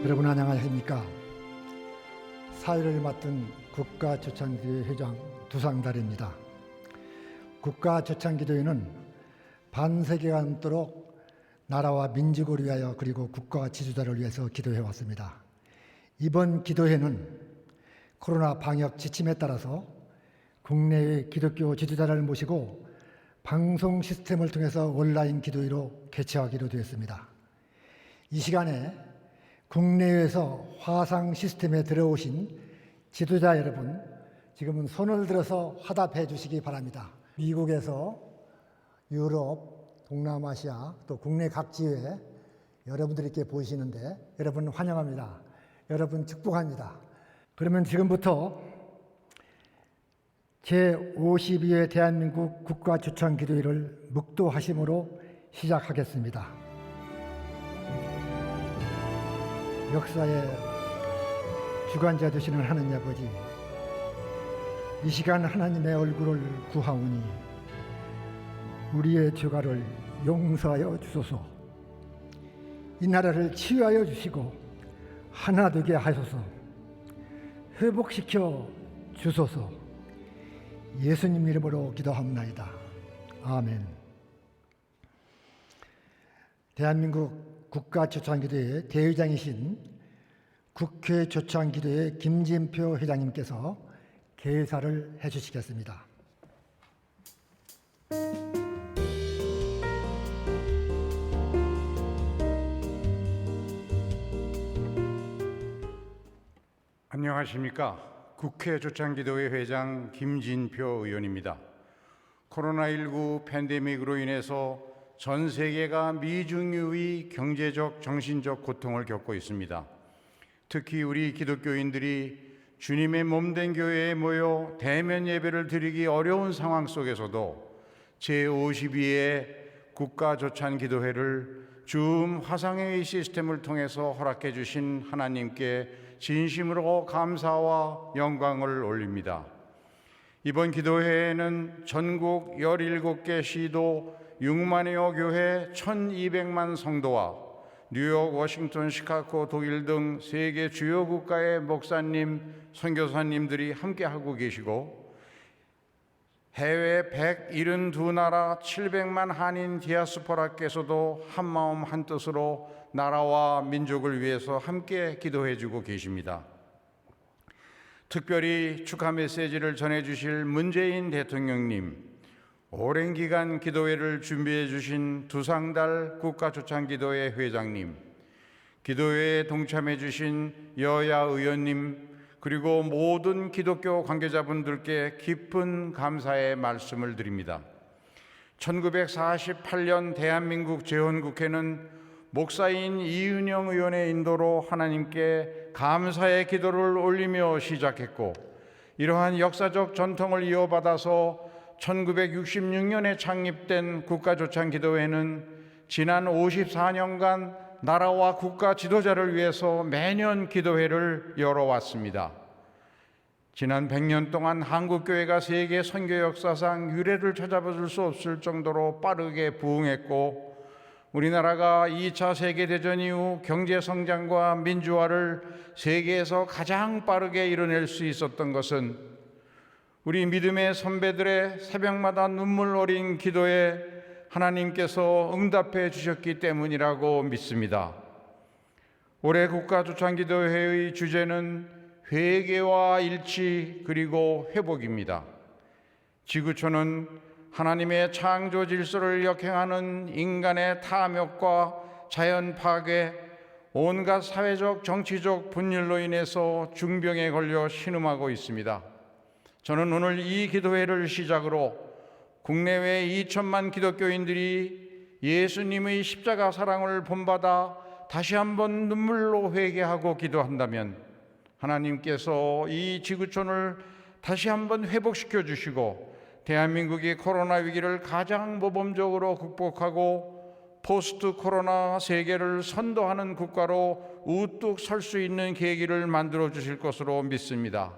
여러분 안녕하십니까? 사회를 맡은 국가조창기도회 회장 두상달입니다. 국가조창기도회는 반세기가 넘도록 나라와 민족을 위하여 그리고 국가와 지도자를 위해서 기도해 왔습니다. 이번 기도회는 코로나 방역 지침에 따라서 국내의 기독교 지도자를 모시고 방송 시스템을 통해서 온라인 기도회로 개최하기로 되었습니다. 이 시간에 국내에서 화상 시스템에 들어오신 지도자 여러분, 지금은 손을 들어서 화답해 주시기 바랍니다. 미국에서 유럽, 동남아시아, 또 국내 각 지회 여러분들이 이렇게 보이시는데 여러분 환영합니다. 여러분 축복합니다. 그러면 지금부터 제52회 대한민국 국가조창기도회를 묵도하심으로 시작하겠습니다. 역사의 주관자 되시는 하느님 아버지, 이 시간 하나님의 얼굴을 구하오니 우리의 죄가를 용서하여 주소서. 이 나라를 치유하여 주시고 하나 되게 하소서. 회복시켜 주소서. 예수님 이름으로 기도합나이다. 아멘. 대한민국 국가조창기도회 대회장이신 국회 조창기도회 김진표 회장님께서 개사를 해주시겠습니다. 안녕하십니까? 국회 조창기도회 회장 김진표 의원입니다. 코로나19 팬데믹으로 인해서 전 세계가 미중유의 경제적, 정신적 고통을 겪고 있습니다. 특히 우리 기독교인들이 주님의 몸된 교회에 모여 대면 예배를 드리기 어려운 상황 속에서도 제52회 국가조창기도회를 줌 화상회의 시스템을 통해서 허락해 주신 하나님께 진심으로 감사와 영광을 올립니다. 이번 기도회에는 전국 17개 시도 6만여 교회 1200만 성도와 뉴욕, 워싱턴, 시카고, 독일 등 세계 주요 국가의 목사님, 선교사님들이 함께하고 계시고 해외 172나라 700만 한인 디아스포라께서도 한마음 한뜻으로 나라와 민족을 위해서 함께 기도해 주고 계십니다. 특별히 축하 메시지를 전해주실 문재인 대통령님, 오랜 기간 기도회를 준비해 주신 두상달 국가조창기도회 회장님, 기도회에 동참해 주신 여야 의원님, 그리고 모든 기독교 관계자분들께 깊은 감사의 말씀을 드립니다. 1948년 대한민국 재헌국회는 목사인 이은영 의원의 인도로 하나님께 감사의 기도를 올리며 시작했고, 이러한 역사적 전통을 이어받아서 1966년에 창립된 국가조창기도회는 지난 54년간 나라와 국가 지도자를 위해서 매년 기도회를 열어왔습니다. 지난 100년 동안 한국교회가 세계 선교 역사상 유례를 찾아볼 수 없을 정도로 빠르게 부흥했고, 우리나라가 2차 세계대전 이후 경제성장과 민주화를 세계에서 가장 빠르게 이뤄낼 수 있었던 것은 우리 믿음의 선배들의 새벽마다 눈물 어린 기도에 하나님께서 응답해 주셨기 때문이라고 믿습니다. 올해 국가조창기도회의 주제는 회개와 일치 그리고 회복입니다. 지구촌은 하나님의 창조 질서를 역행하는 인간의 탐욕과 자연 파괴, 온갖 사회적 정치적 분열로 인해서 중병에 걸려 신음하고 있습니다. 저는 오늘 이 기도회를 시작으로 국내외 2천만 기독교인들이 예수님의 십자가 사랑을 본받아 다시 한번 눈물로 회개하고 기도한다면 하나님께서 이 지구촌을 다시 한번 회복시켜 주시고 대한민국이 코로나 위기를 가장 모범적으로 극복하고 포스트 코로나 세계를 선도하는 국가로 우뚝 설 수 있는 계기를 만들어 주실 것으로 믿습니다.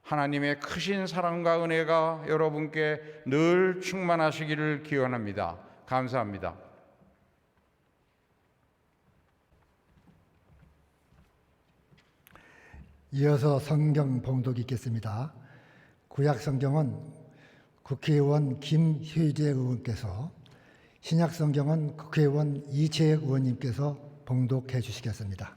하나님의 크신 사랑과 은혜가 여러분께 늘 충만하시기를 기원합니다. 감사합니다. 이어서 성경 봉독이 있겠습니다. 구약 성경은 국회의원 김효재 의원께서, 신약 성경은 국회의원 이채혁 의원님께서 봉독해 주시겠습니다.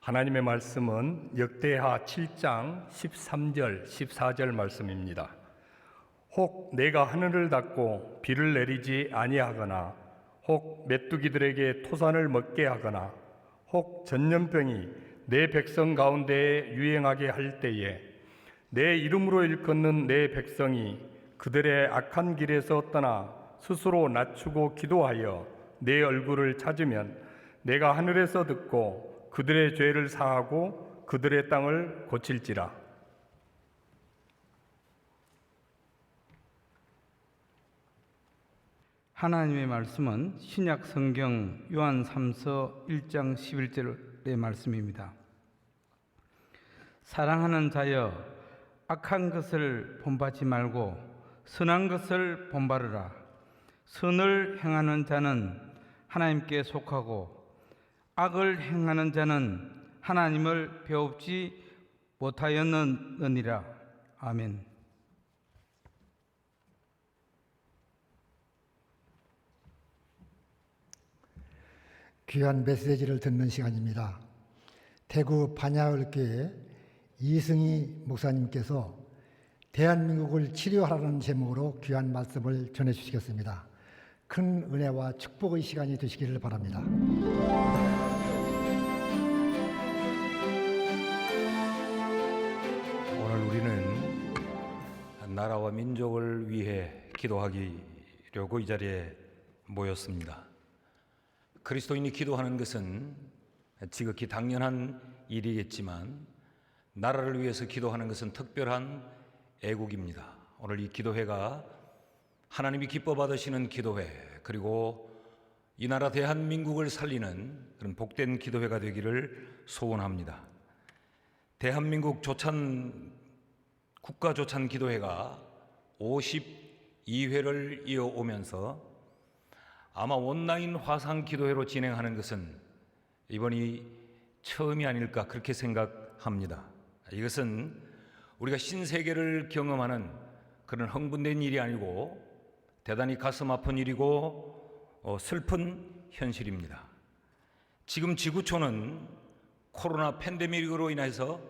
하나님의 말씀은 역대하 7장 13절 14절 말씀입니다. 혹 내가 하늘을 닫고 비를 내리지 아니하거나, 혹 메뚜기들에게 토산을 먹게 하거나, 혹 전염병이 내 백성 가운데에 유행하게 할 때에 내 이름으로 일컫는 내 백성이 그들의 악한 길에서 떠나 스스로 낮추고 기도하여 내 얼굴을 찾으면 내가 하늘에서 듣고 그들의 죄를 사하고 그들의 땅을 고칠지라. 하나님의 말씀은 신약 성경 요한 3서 1장 11절의 말씀입니다. 사랑하는 자여, 악한 것을 본받지 말고 선한 것을 본받으라. 선을 행하는 자는 하나님께 속하고 악을 행하는 자는 하나님을 배웁지 못하였느니라. 아멘. 귀한 메시지를 듣는 시간입니다. 대구 반야을교회 이승희 목사님께서 대한민국을 치료하라는 제목으로 귀한 말씀을 전해주시겠습니다. 큰 은혜와 축복의 시간이 되시기를 바랍니다. 오늘 우리는 나라와 민족을 위해 기도하기려고 이 자리에 모였습니다. 그리스도인이 기도하는 것은 지극히 당연한 일이겠지만 나라를 위해서 기도하는 것은 특별한 애국입니다. 오늘 이 기도회가 하나님이 기뻐 받으시는 기도회, 그리고 이 나라 대한민국을 살리는 그런 복된 기도회가 되기를 소원합니다. 대한민국 국가조찬 기도회가 52회를 이어오면서 아마 온라인 화상 기도회로 진행하는 것은 이번이 처음이 아닐까 그렇게 생각합니다. 이것은 우리가 신세계를 경험하는 그런 흥분된 일이 아니고 대단히 가슴 아픈 일이고 슬픈 현실입니다. 지금 지구촌은 코로나 팬데믹으로 인해서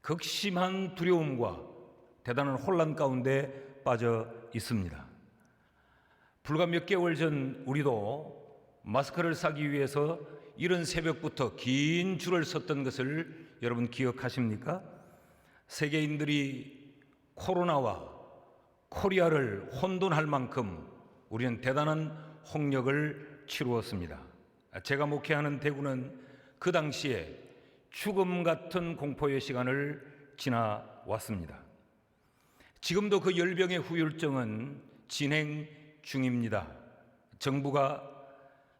극심한 두려움과 대단한 혼란 가운데 빠져 있습니다. 불과 몇 개월 전 우리도 마스크를 사기 위해서 이른 새벽부터 긴 줄을 섰던 것을 여러분 기억하십니까? 세계인들이 코로나와 코리아를 혼돈할 만큼 우리는 대단한 홍역을 치루었습니다. 제가 목회하는 대구는 그 당시에 죽음 같은 공포의 시간을 지나왔습니다. 지금도 그 열병의 후유증은 진행 중입니다. 정부가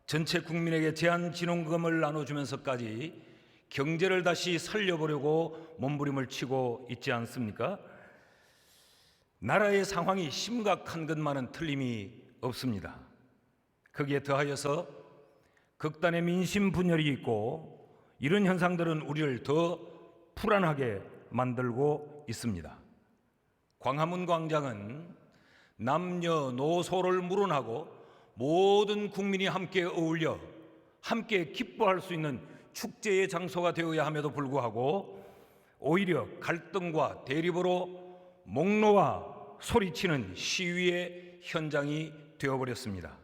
전체 국민에게 제한진흥금을 나눠주면서까지 경제를 다시 살려보려고 몸부림을 치고 있지 않습니까? 나라의 상황이 심각한 것만은 틀림이 없습니다. 거기에 더하여서 극단의 민심 분열이 있고 이런 현상들은 우리를 더 불안하게 만들고 있습니다. 광화문 광장은 남녀노소를 물어나고 모든 국민이 함께 어울려 함께 기뻐할 수 있는 축제의 장소가 되어야 함에도 불구하고 오히려 갈등과 대립으로 목 놓아 소리치는 시위의 현장이 되어버렸습니다.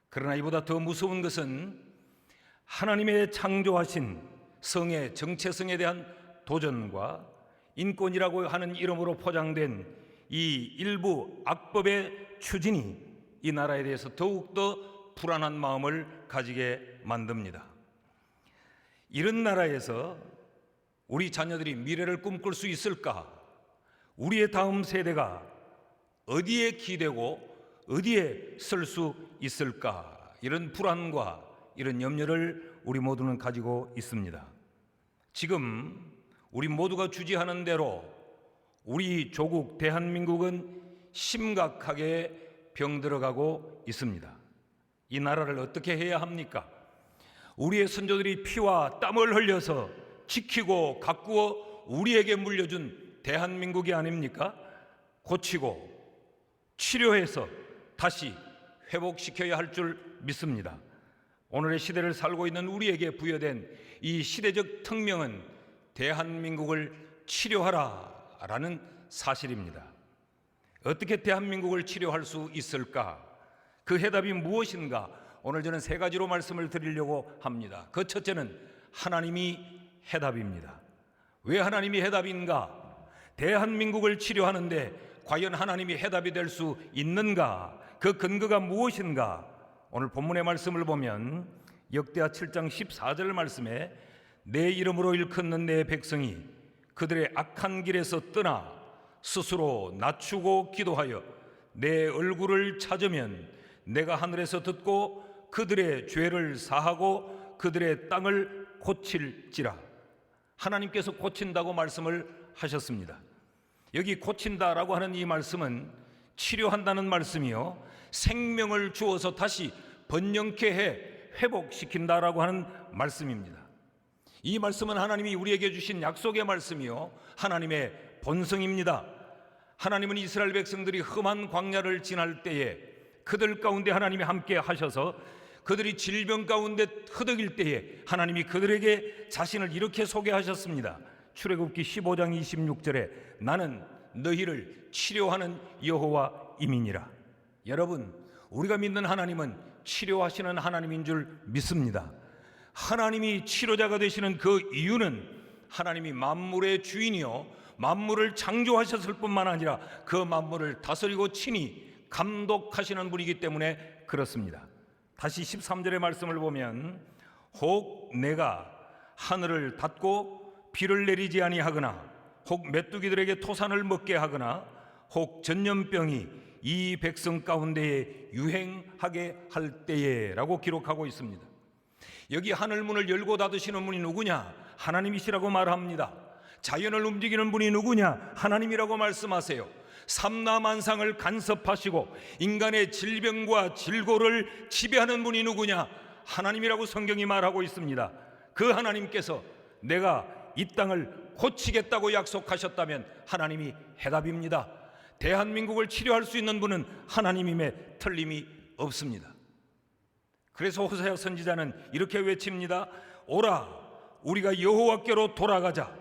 그러나 이보다 더 무서운 것은 하나님의 창조하신 성의 정체성에 대한 도전과 인권이라고 하는 이름으로 포장된 이 일부 악법의 추진이 이 나라에 대해서 더욱더 불안한 마음을 가지게 만듭니다. 이런 나라에서 우리 자녀들이 미래를 꿈꿀 수 있을까? 우리의 다음 세대가 어디에 기대고 어디에 설 수 있을까? 이런 불안과 이런 염려를 우리 모두는 가지고 있습니다. 지금 우리 모두가 주지하는 대로 우리 조국 대한민국은 심각하게 병들어가고 있습니다. 이 나라를 어떻게 해야 합니까? 우리의 선조들이 피와 땀을 흘려서 지키고 가꾸어 우리에게 물려준 대한민국이 아닙니까? 고치고 치료해서 다시 회복시켜야 할 줄 믿습니다. 오늘의 시대를 살고 있는 우리에게 부여된 이 시대적 특명은 대한민국을 치료하라라는 사실입니다. 어떻게 대한민국을 치료할 수 있을까? 그 해답이 무엇인가? 오늘 저는 세 가지로 말씀을 드리려고 합니다. 그 첫째는 하나님이 해답입니다. 왜 하나님이 해답인가? 대한민국을 치료하는데 과연 하나님이 해답이 될 수 있는가? 그 근거가 무엇인가? 오늘 본문의 말씀을 보면 역대하 7장 14절 말씀에 내 이름으로 일컫는 내 백성이 그들의 악한 길에서 떠나 스스로 낮추고 기도하여 내 얼굴을 찾으면 내가 하늘에서 듣고 그들의 죄를 사하고 그들의 땅을 고칠지라. 하나님께서 고친다고 말씀을 하셨습니다. 여기 고친다라고 하는 이 말씀은 치료한다는 말씀이요, 생명을 주어서 다시 번영케 해 회복시킨다라고 하는 말씀입니다. 이 말씀은 하나님이 우리에게 주신 약속의 말씀이요, 하나님의 본성입니다. 하나님은 이스라엘 백성들이 험한 광야를 지날 때에 그들 가운데 하나님이 함께 하셔서 그들이 질병 가운데 허덕일 때에 하나님이 그들에게 자신을 이렇게 소개하셨습니다. 출애굽기 15장 26절에 나는 너희를 치료하는 여호와임이니라. 여러분, 우리가 믿는 하나님은 치료하시는 하나님인 줄 믿습니다. 하나님이 치료자가 되시는 그 이유는 하나님이 만물의 주인이요 만물을 창조하셨을 뿐만 아니라 그 만물을 다스리고 친히 감독하시는 분이기 때문에 그렇습니다. 다시 13절의 말씀을 보면 혹 내가 하늘을 닫고 비를 내리지 아니하거나 혹 메뚜기들에게 토산을 먹게 하거나 혹 전염병이 이 백성 가운데에 유행하게 할 때에 라고 기록하고 있습니다. 여기 하늘문을 열고 닫으시는 분이 누구냐? 하나님이시라고 말합니다. 자연을 움직이는 분이 누구냐? 하나님이라고 말씀하세요. 삼라만상을 간섭하시고 인간의 질병과 질고를 지배하는 분이 누구냐? 하나님이라고 성경이 말하고 있습니다. 그 하나님께서 내가 이 땅을 고치겠다고 약속하셨다면 하나님이 해답입니다. 대한민국을 치료할 수 있는 분은 하나님임에 틀림이 없습니다. 그래서 호세아 선지자는 이렇게 외칩니다. 오라 우리가 여호와께로 돌아가자.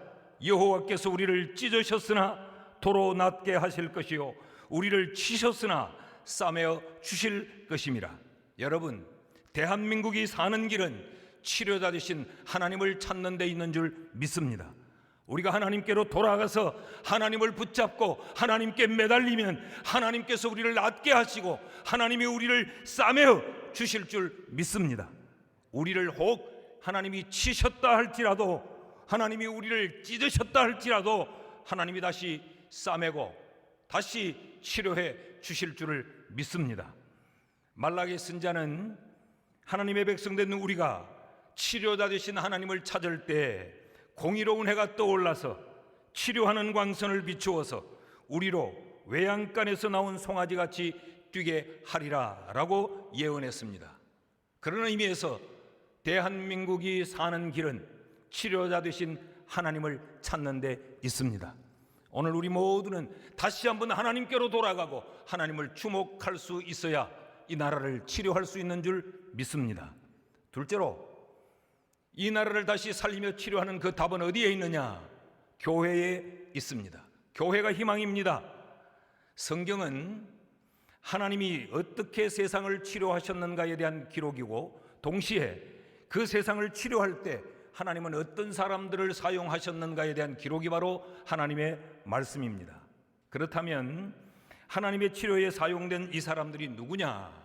여호와께서 우리를 찢으셨으나 도로 낫게 하실 것이요 우리를 치셨으나 싸매어 주실 것임이라. 여러분, 대한민국이 사는 길은 치료자 되신 하나님을 찾는 데 있는 줄 믿습니다. 우리가 하나님께로 돌아가서 하나님을 붙잡고 하나님께 매달리면 하나님께서 우리를 낫게 하시고 하나님이 우리를 싸매어 주실 줄 믿습니다. 우리를 혹 하나님이 치셨다 할지라도, 하나님이 우리를 찢으셨다 할지라도 하나님이 다시 싸매고 다시 치료해 주실 줄을 믿습니다. 말라기 선지자는 하나님의 백성된 우리가 치료자 되신 하나님을 찾을 때 공의로운 해가 떠올라서 치료하는 광선을 비추어서 우리로 외양간에서 나온 송아지같이 뛰게 하리라 라고 예언했습니다. 그런 의미에서 대한민국이 사는 길은 치료자 되신 하나님을 찾는 데 있습니다. 오늘 우리 모두는 다시 한번 하나님께로 돌아가고 하나님을 주목할 수 있어야 이 나라를 치료할 수 있는 줄 믿습니다. 둘째로, 이 나라를 다시 살리며 치료하는 그 답은 어디에 있느냐? 교회에 있습니다. 교회가 희망입니다. 성경은 하나님이 어떻게 세상을 치료하셨는가에 대한 기록이고, 동시에 그 세상을 치료할 때 하나님은 어떤 사람들을 사용하셨는가에 대한 기록이 바로 하나님의 말씀입니다. 그렇다면 하나님의 치료에 사용된 이 사람들이 누구냐?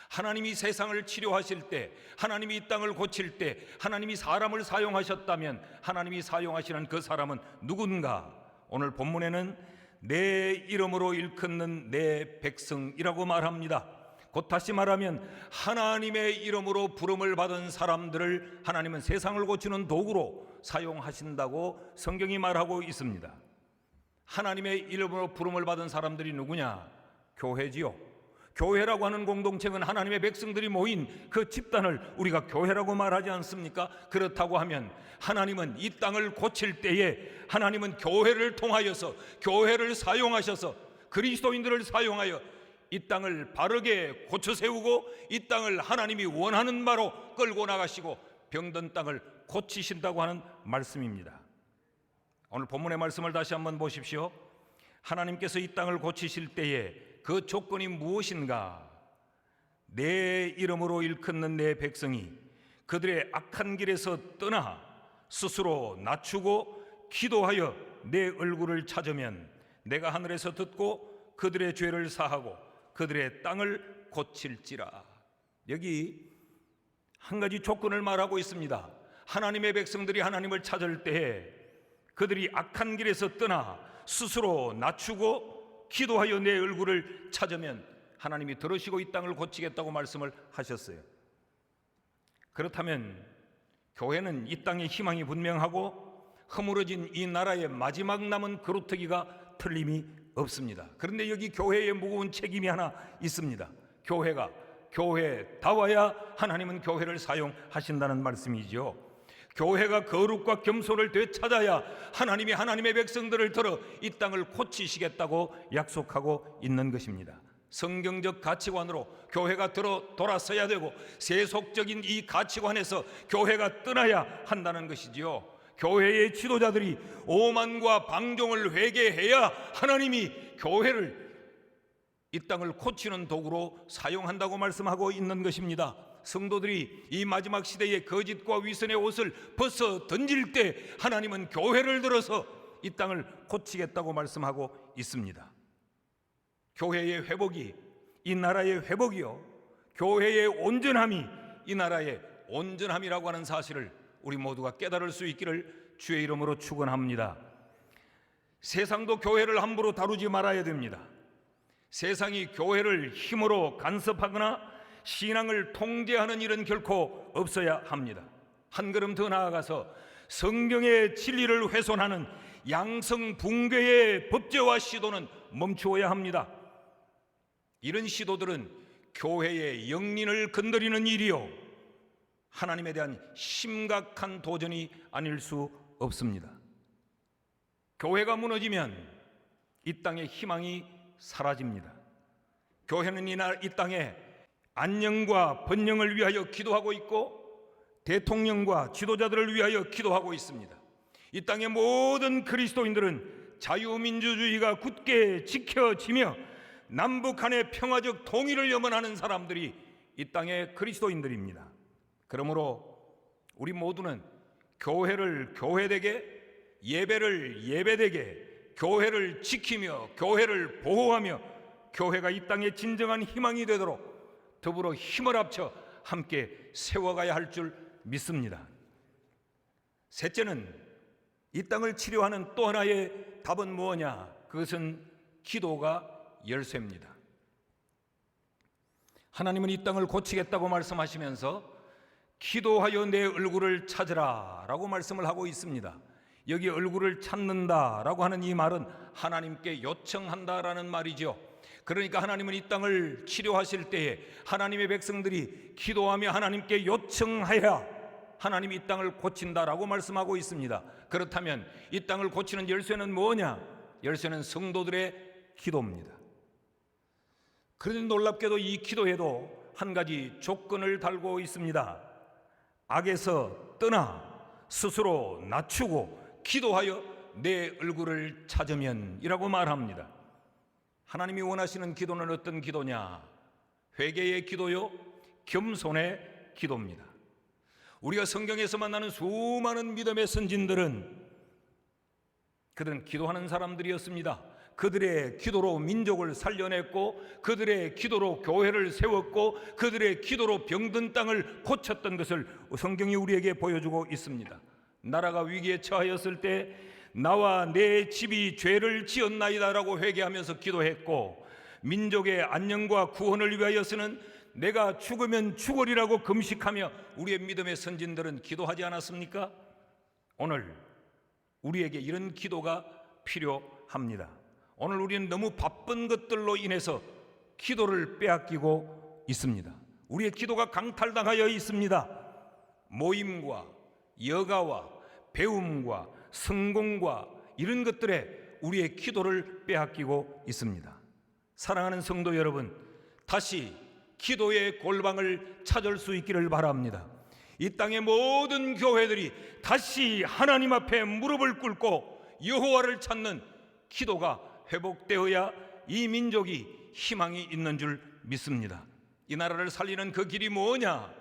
하나님이 세상을 치료하실 때, 하나님이 이 땅을 고칠 때 하나님이 사람을 사용하셨다면 하나님이 사용하시는 그 사람은 누군가? 오늘 본문에는 내 이름으로 일컫는 내 백성이라고 말합니다. 곧 다시 말하면 하나님의 이름으로 부름을 받은 사람들을 하나님은 세상을 고치는 도구로 사용하신다고 성경이 말하고 있습니다. 하나님의 이름으로 부름을 받은 사람들이 누구냐? 교회지요. 교회라고 하는 공동체는 하나님의 백성들이 모인 그 집단을 우리가 교회라고 말하지 않습니까? 그렇다고 하면 하나님은 이 땅을 고칠 때에 하나님은 교회를 통하여서, 교회를 사용하셔서, 그리스도인들을 사용하여 이 땅을 바르게 고쳐 세우고 이 땅을 하나님이 원하는 바로 끌고 나가시고 병든 땅을 고치신다고 하는 말씀입니다. 오늘 본문의 말씀을 다시 한번 보십시오. 하나님께서 이 땅을 고치실 때에 그 조건이 무엇인가? 내 이름으로 일컫는 내 백성이 그들의 악한 길에서 떠나 스스로 낮추고 기도하여 내 얼굴을 찾으면 내가 하늘에서 듣고 그들의 죄를 사하고 그들의 땅을 고칠지라. 여기 한 가지 조건을 말하고 있습니다. 하나님의 백성들이 하나님을 찾을 때에 그들이 악한 길에서 떠나 스스로 낮추고 기도하여 내 얼굴을 찾으면 하나님이 들으시고 이 땅을 고치겠다고 말씀을 하셨어요. 그렇다면 교회는 이 땅에 희망이 분명하고 허물어진 이 나라의 마지막 남은 그루터기가 틀림이 없습니다. 그런데 여기 교회에 무거운 책임이 하나 있습니다. 교회가 교회다워야 하나님은 교회를 사용하신다는 말씀이죠. 교회가 거룩과 겸손을 되찾아야 하나님이 하나님의 백성들을 들어 이 땅을 고치시겠다고 약속하고 있는 것입니다. 성경적 가치관으로 교회가 돌아서야 되고 세속적인 이 가치관에서 교회가 떠나야 한다는 것이지요. 교회의 지도자들이 오만과 방종을 회개해야 하나님이 교회를 이 땅을 고치는 도구로 사용한다고 말씀하고 있는 것입니다. 성도들이 이 마지막 시대의 거짓과 위선의 옷을 벗어 던질 때 하나님은 교회를 들어서 이 땅을 고치겠다고 말씀하고 있습니다. 교회의 회복이 이 나라의 회복이요, 교회의 온전함이 이 나라의 온전함이라고 하는 사실을 우리 모두가 깨달을 수 있기를 주의 이름으로 축원합니다. 세상도 교회를 함부로 다루지 말아야 됩니다. 세상이 교회를 힘으로 간섭하거나 신앙을 통제하는 일은 결코 없어야 합니다. 한 걸음 더 나아가서 성경의 진리를 훼손하는 양성붕괴의 법제화 시도는 멈추어야 합니다. 이런 시도들은 교회의 영린을 건드리는 일이요, 하나님에 대한 심각한 도전이 아닐 수 없습니다. 교회가 무너지면 이 땅의 희망이 사라집니다. 교회는 이 땅에 안녕과 번영을 위하여 기도하고 있고 대통령과 지도자들을 위하여 기도하고 있습니다. 이 땅의 모든 그리스도인들은 자유민주주의가 굳게 지켜지며 남북한의 평화적 통일을 염원하는 사람들이 이 땅의 그리스도인들입니다. 그러므로 우리 모두는 교회를 교회되게, 예배를 예배되게, 교회를 지키며 교회를 보호하며 교회가 이 땅의 진정한 희망이 되도록 더불어 힘을 합쳐 함께 세워가야 할 줄 믿습니다. 셋째는 이 땅을 치료하는 또 하나의 답은 무엇냐? 그것은 기도가 열쇠입니다. 하나님은 이 땅을 고치겠다고 말씀하시면서 기도하여 내 얼굴을 찾으라 라고 말씀을 하고 있습니다. 여기 얼굴을 찾는다라고 하는 이 말은 하나님께 요청한다라는 말이죠. 그러니까 하나님은 이 땅을 치료하실 때에 하나님의 백성들이 기도하며 하나님께 요청하여야 하나님이 이 땅을 고친다라고 말씀하고 있습니다. 그렇다면 이 땅을 고치는 열쇠는 뭐냐? 열쇠는 성도들의 기도입니다. 그런데 놀랍게도 이 기도에도 한 가지 조건을 달고 있습니다. 악에서 떠나 스스로 낮추고 기도하여 내 얼굴을 찾으면 이라고 말합니다. 하나님이 원하시는 기도는 어떤 기도냐? 회개의 기도요, 겸손의 기도입니다. 우리가 성경에서 만나는 수많은 믿음의 선진들은 그들은 기도하는 사람들이었습니다. 그들의 기도로 민족을 살려냈고 그들의 기도로 교회를 세웠고 그들의 기도로 병든 땅을 고쳤던 것을 성경이 우리에게 보여주고 있습니다. 나라가 위기에 처하였을 때 나와 내 집이 죄를 지었나이다라고 회개하면서 기도했고, 민족의 안녕과 구원을 위하여서는 내가 죽으면 죽으리라고 금식하며 우리의 믿음의 선진들은 기도하지 않았습니까? 오늘 우리에게 이런 기도가 필요합니다. 오늘 우리는 너무 바쁜 것들로 인해서 기도를 빼앗기고 있습니다. 우리의 기도가 강탈당하여 있습니다. 모임과 여가와 배움과 성공과 이런 것들에 우리의 기도를 빼앗기고 있습니다. 사랑하는 성도 여러분, 다시 기도의 골방을 찾을 수 있기를 바랍니다. 이 땅의 모든 교회들이 다시 하나님 앞에 무릎을 꿇고 여호와를 찾는 기도가 회복되어야 이 민족이 희망이 있는 줄 믿습니다. 이 나라를 살리는 그 길이 뭐냐?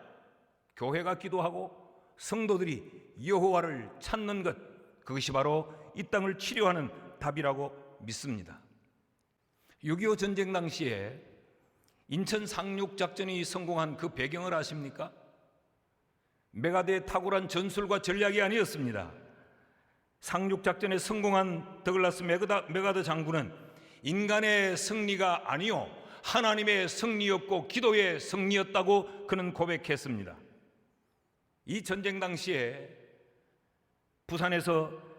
교회가 기도하고 성도들이 여호와를 찾는 것, 그것이 바로 이 땅을 치료하는 답이라고 믿습니다. 6.25 전쟁 당시에 인천 상륙작전이 성공한 그 배경을 아십니까? 메가드의 탁월한 전술과 전략이 아니었습니다. 상륙작전에 성공한 더글라스 메가드 장군은 인간의 승리가 아니요 하나님의 승리였고 기도의 승리였다고 그는 고백했습니다. 이 전쟁 당시에 부산에서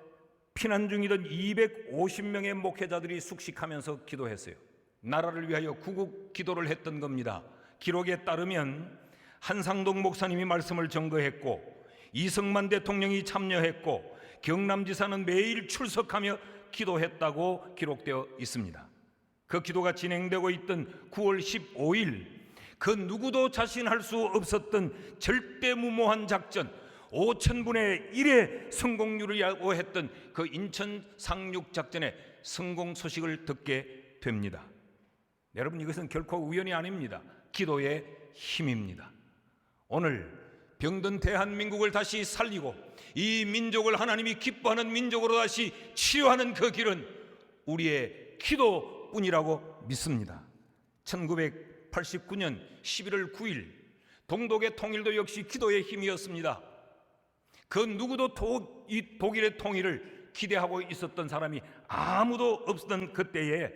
피난 중이던 250명의 목회자들이 숙식하면서 기도했어요. 나라를 위하여 구국 기도를 했던 겁니다. 기록에 따르면 한상동 목사님이 말씀을 증거했고 이승만 대통령이 참여했고 경남지사는 매일 출석하며 기도했다고 기록되어 있습니다. 그 기도가 진행되고 있던 9월 15일 그 누구도 자신할 수 없었던 절대무모한 작전 5,000분의 1의 성공률이라고 했던 그 인천 상륙작전의 성공 소식을 듣게 됩니다. 여러분, 이것은 결코 우연이 아닙니다. 기도의 힘입니다. 오늘 병든 대한민국을 다시 살리고 이 민족을 하나님이 기뻐하는 민족으로 다시 치유하는 그 길은 우리의 기도뿐이라고 믿습니다. 1989년 11월 9일 동독의 통일도 역시 기도의 힘이었습니다. 그 누구도 이 독일의 통일을 기대하고 있었던 사람이 아무도 없었던 그때에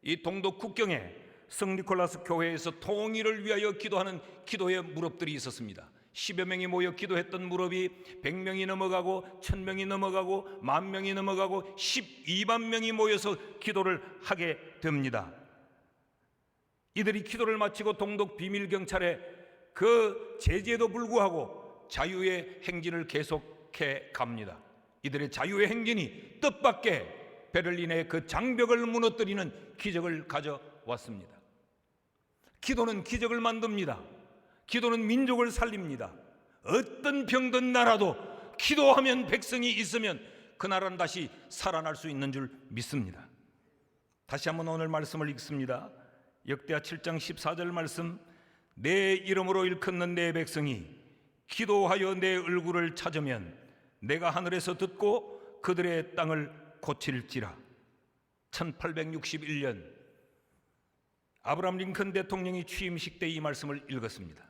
이 동독 국경에 성니콜라스 교회에서 통일을 위하여 기도하는 기도의 무렵들이 있었습니다. 10여 명이 모여 기도했던 무렵이 100명이 넘어가고 1000명이 넘어가고 10,000명이 넘어가고 12만 명이 모여서 기도를 하게 됩니다. 이들이 기도를 마치고 동독 비밀경찰에 그 제재에도 불구하고 자유의 행진을 계속해 갑니다. 이들의 자유의 행진이 뜻밖의 베를린의 그 장벽을 무너뜨리는 기적을 가져왔습니다. 기도는 기적을 만듭니다. 기도는 민족을 살립니다. 어떤 병든 나라도 기도하면 백성이 있으면 그 나라는 다시 살아날 수 있는 줄 믿습니다. 다시 한번 오늘 말씀을 읽습니다. 역대하 7장 14절 말씀, 내 이름으로 일컫는 내 백성이 기도하여 내 얼굴을 찾으면 내가 하늘에서 듣고 그들의 땅을 고칠지라. 1861년 아브라함 링컨 대통령이 취임식 때 이 말씀을 읽었습니다.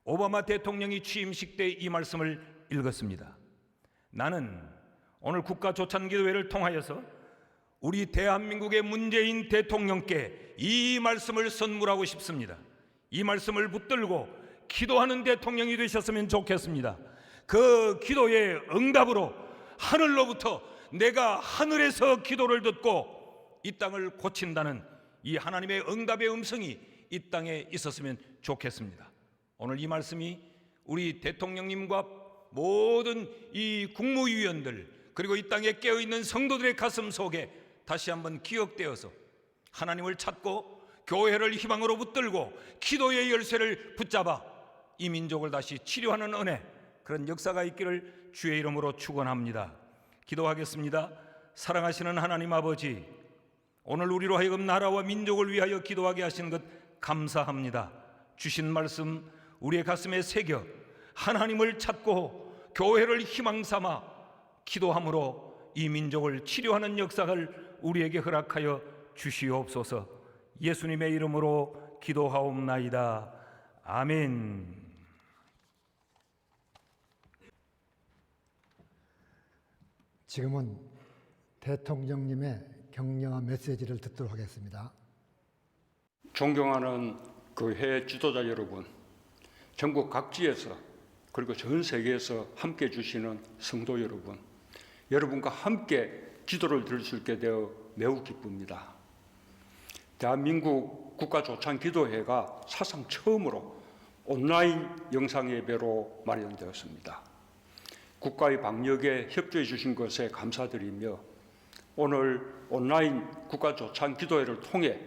오바마 대통령이 취임식 때 이 말씀을 읽었습니다. 나는 오늘 국가조찬기도회를 통하여서 우리 대한민국의 문재인 대통령께 이 말씀을 선물하고 싶습니다. 이 말씀을 붙들고 기도하는 대통령이 되셨으면 좋겠습니다. 그 기도의 응답으로 하늘로부터 내가 하늘에서 기도를 듣고 이 땅을 고친다는 이 하나님의 응답의 음성이 이 땅에 있었으면 좋겠습니다. 오늘 이 말씀이 우리 대통령님과 모든 이 국무위원들 그리고 이 땅에 깨어있는 성도들의 가슴 속에 다시 한번 기억되어서 하나님을 찾고 교회를 희망으로 붙들고 기도의 열쇠를 붙잡아 이 민족을 다시 치료하는 은혜, 그런 역사가 있기를 주의 이름으로 축원합니다. 기도하겠습니다. 사랑하시는 하나님 아버지, 오늘 우리로 하여금 나라와 민족을 위하여 기도하게 하신 것 감사합니다. 주신 말씀 우리의 가슴에 새겨 하나님을 찾고 교회를 희망 삼아 기도함으로 이 민족을 치료하는 역사를 우리에게 허락하여 주시옵소서. 예수님의 이름으로 기도하옵나이다. 아멘. 지금은 대통령님의 격려와 메시지를 듣도록 하겠습니다. 존경하는 교회 지도자 여러분, 전국 각지에서 그리고 전 세계에서 함께 주시는 성도 여러분, 여러분과 함께 기도를 드릴 수 있게 되어 매우 기쁩니다. 대한민국 한민국 국가조창기도회가 사상 처음으로 온라인 영상예배로 마련되었습니다. 국가의 방역에 협조해 주신 것에 감사드리며 오늘 온라인 국가조창기도회를 통해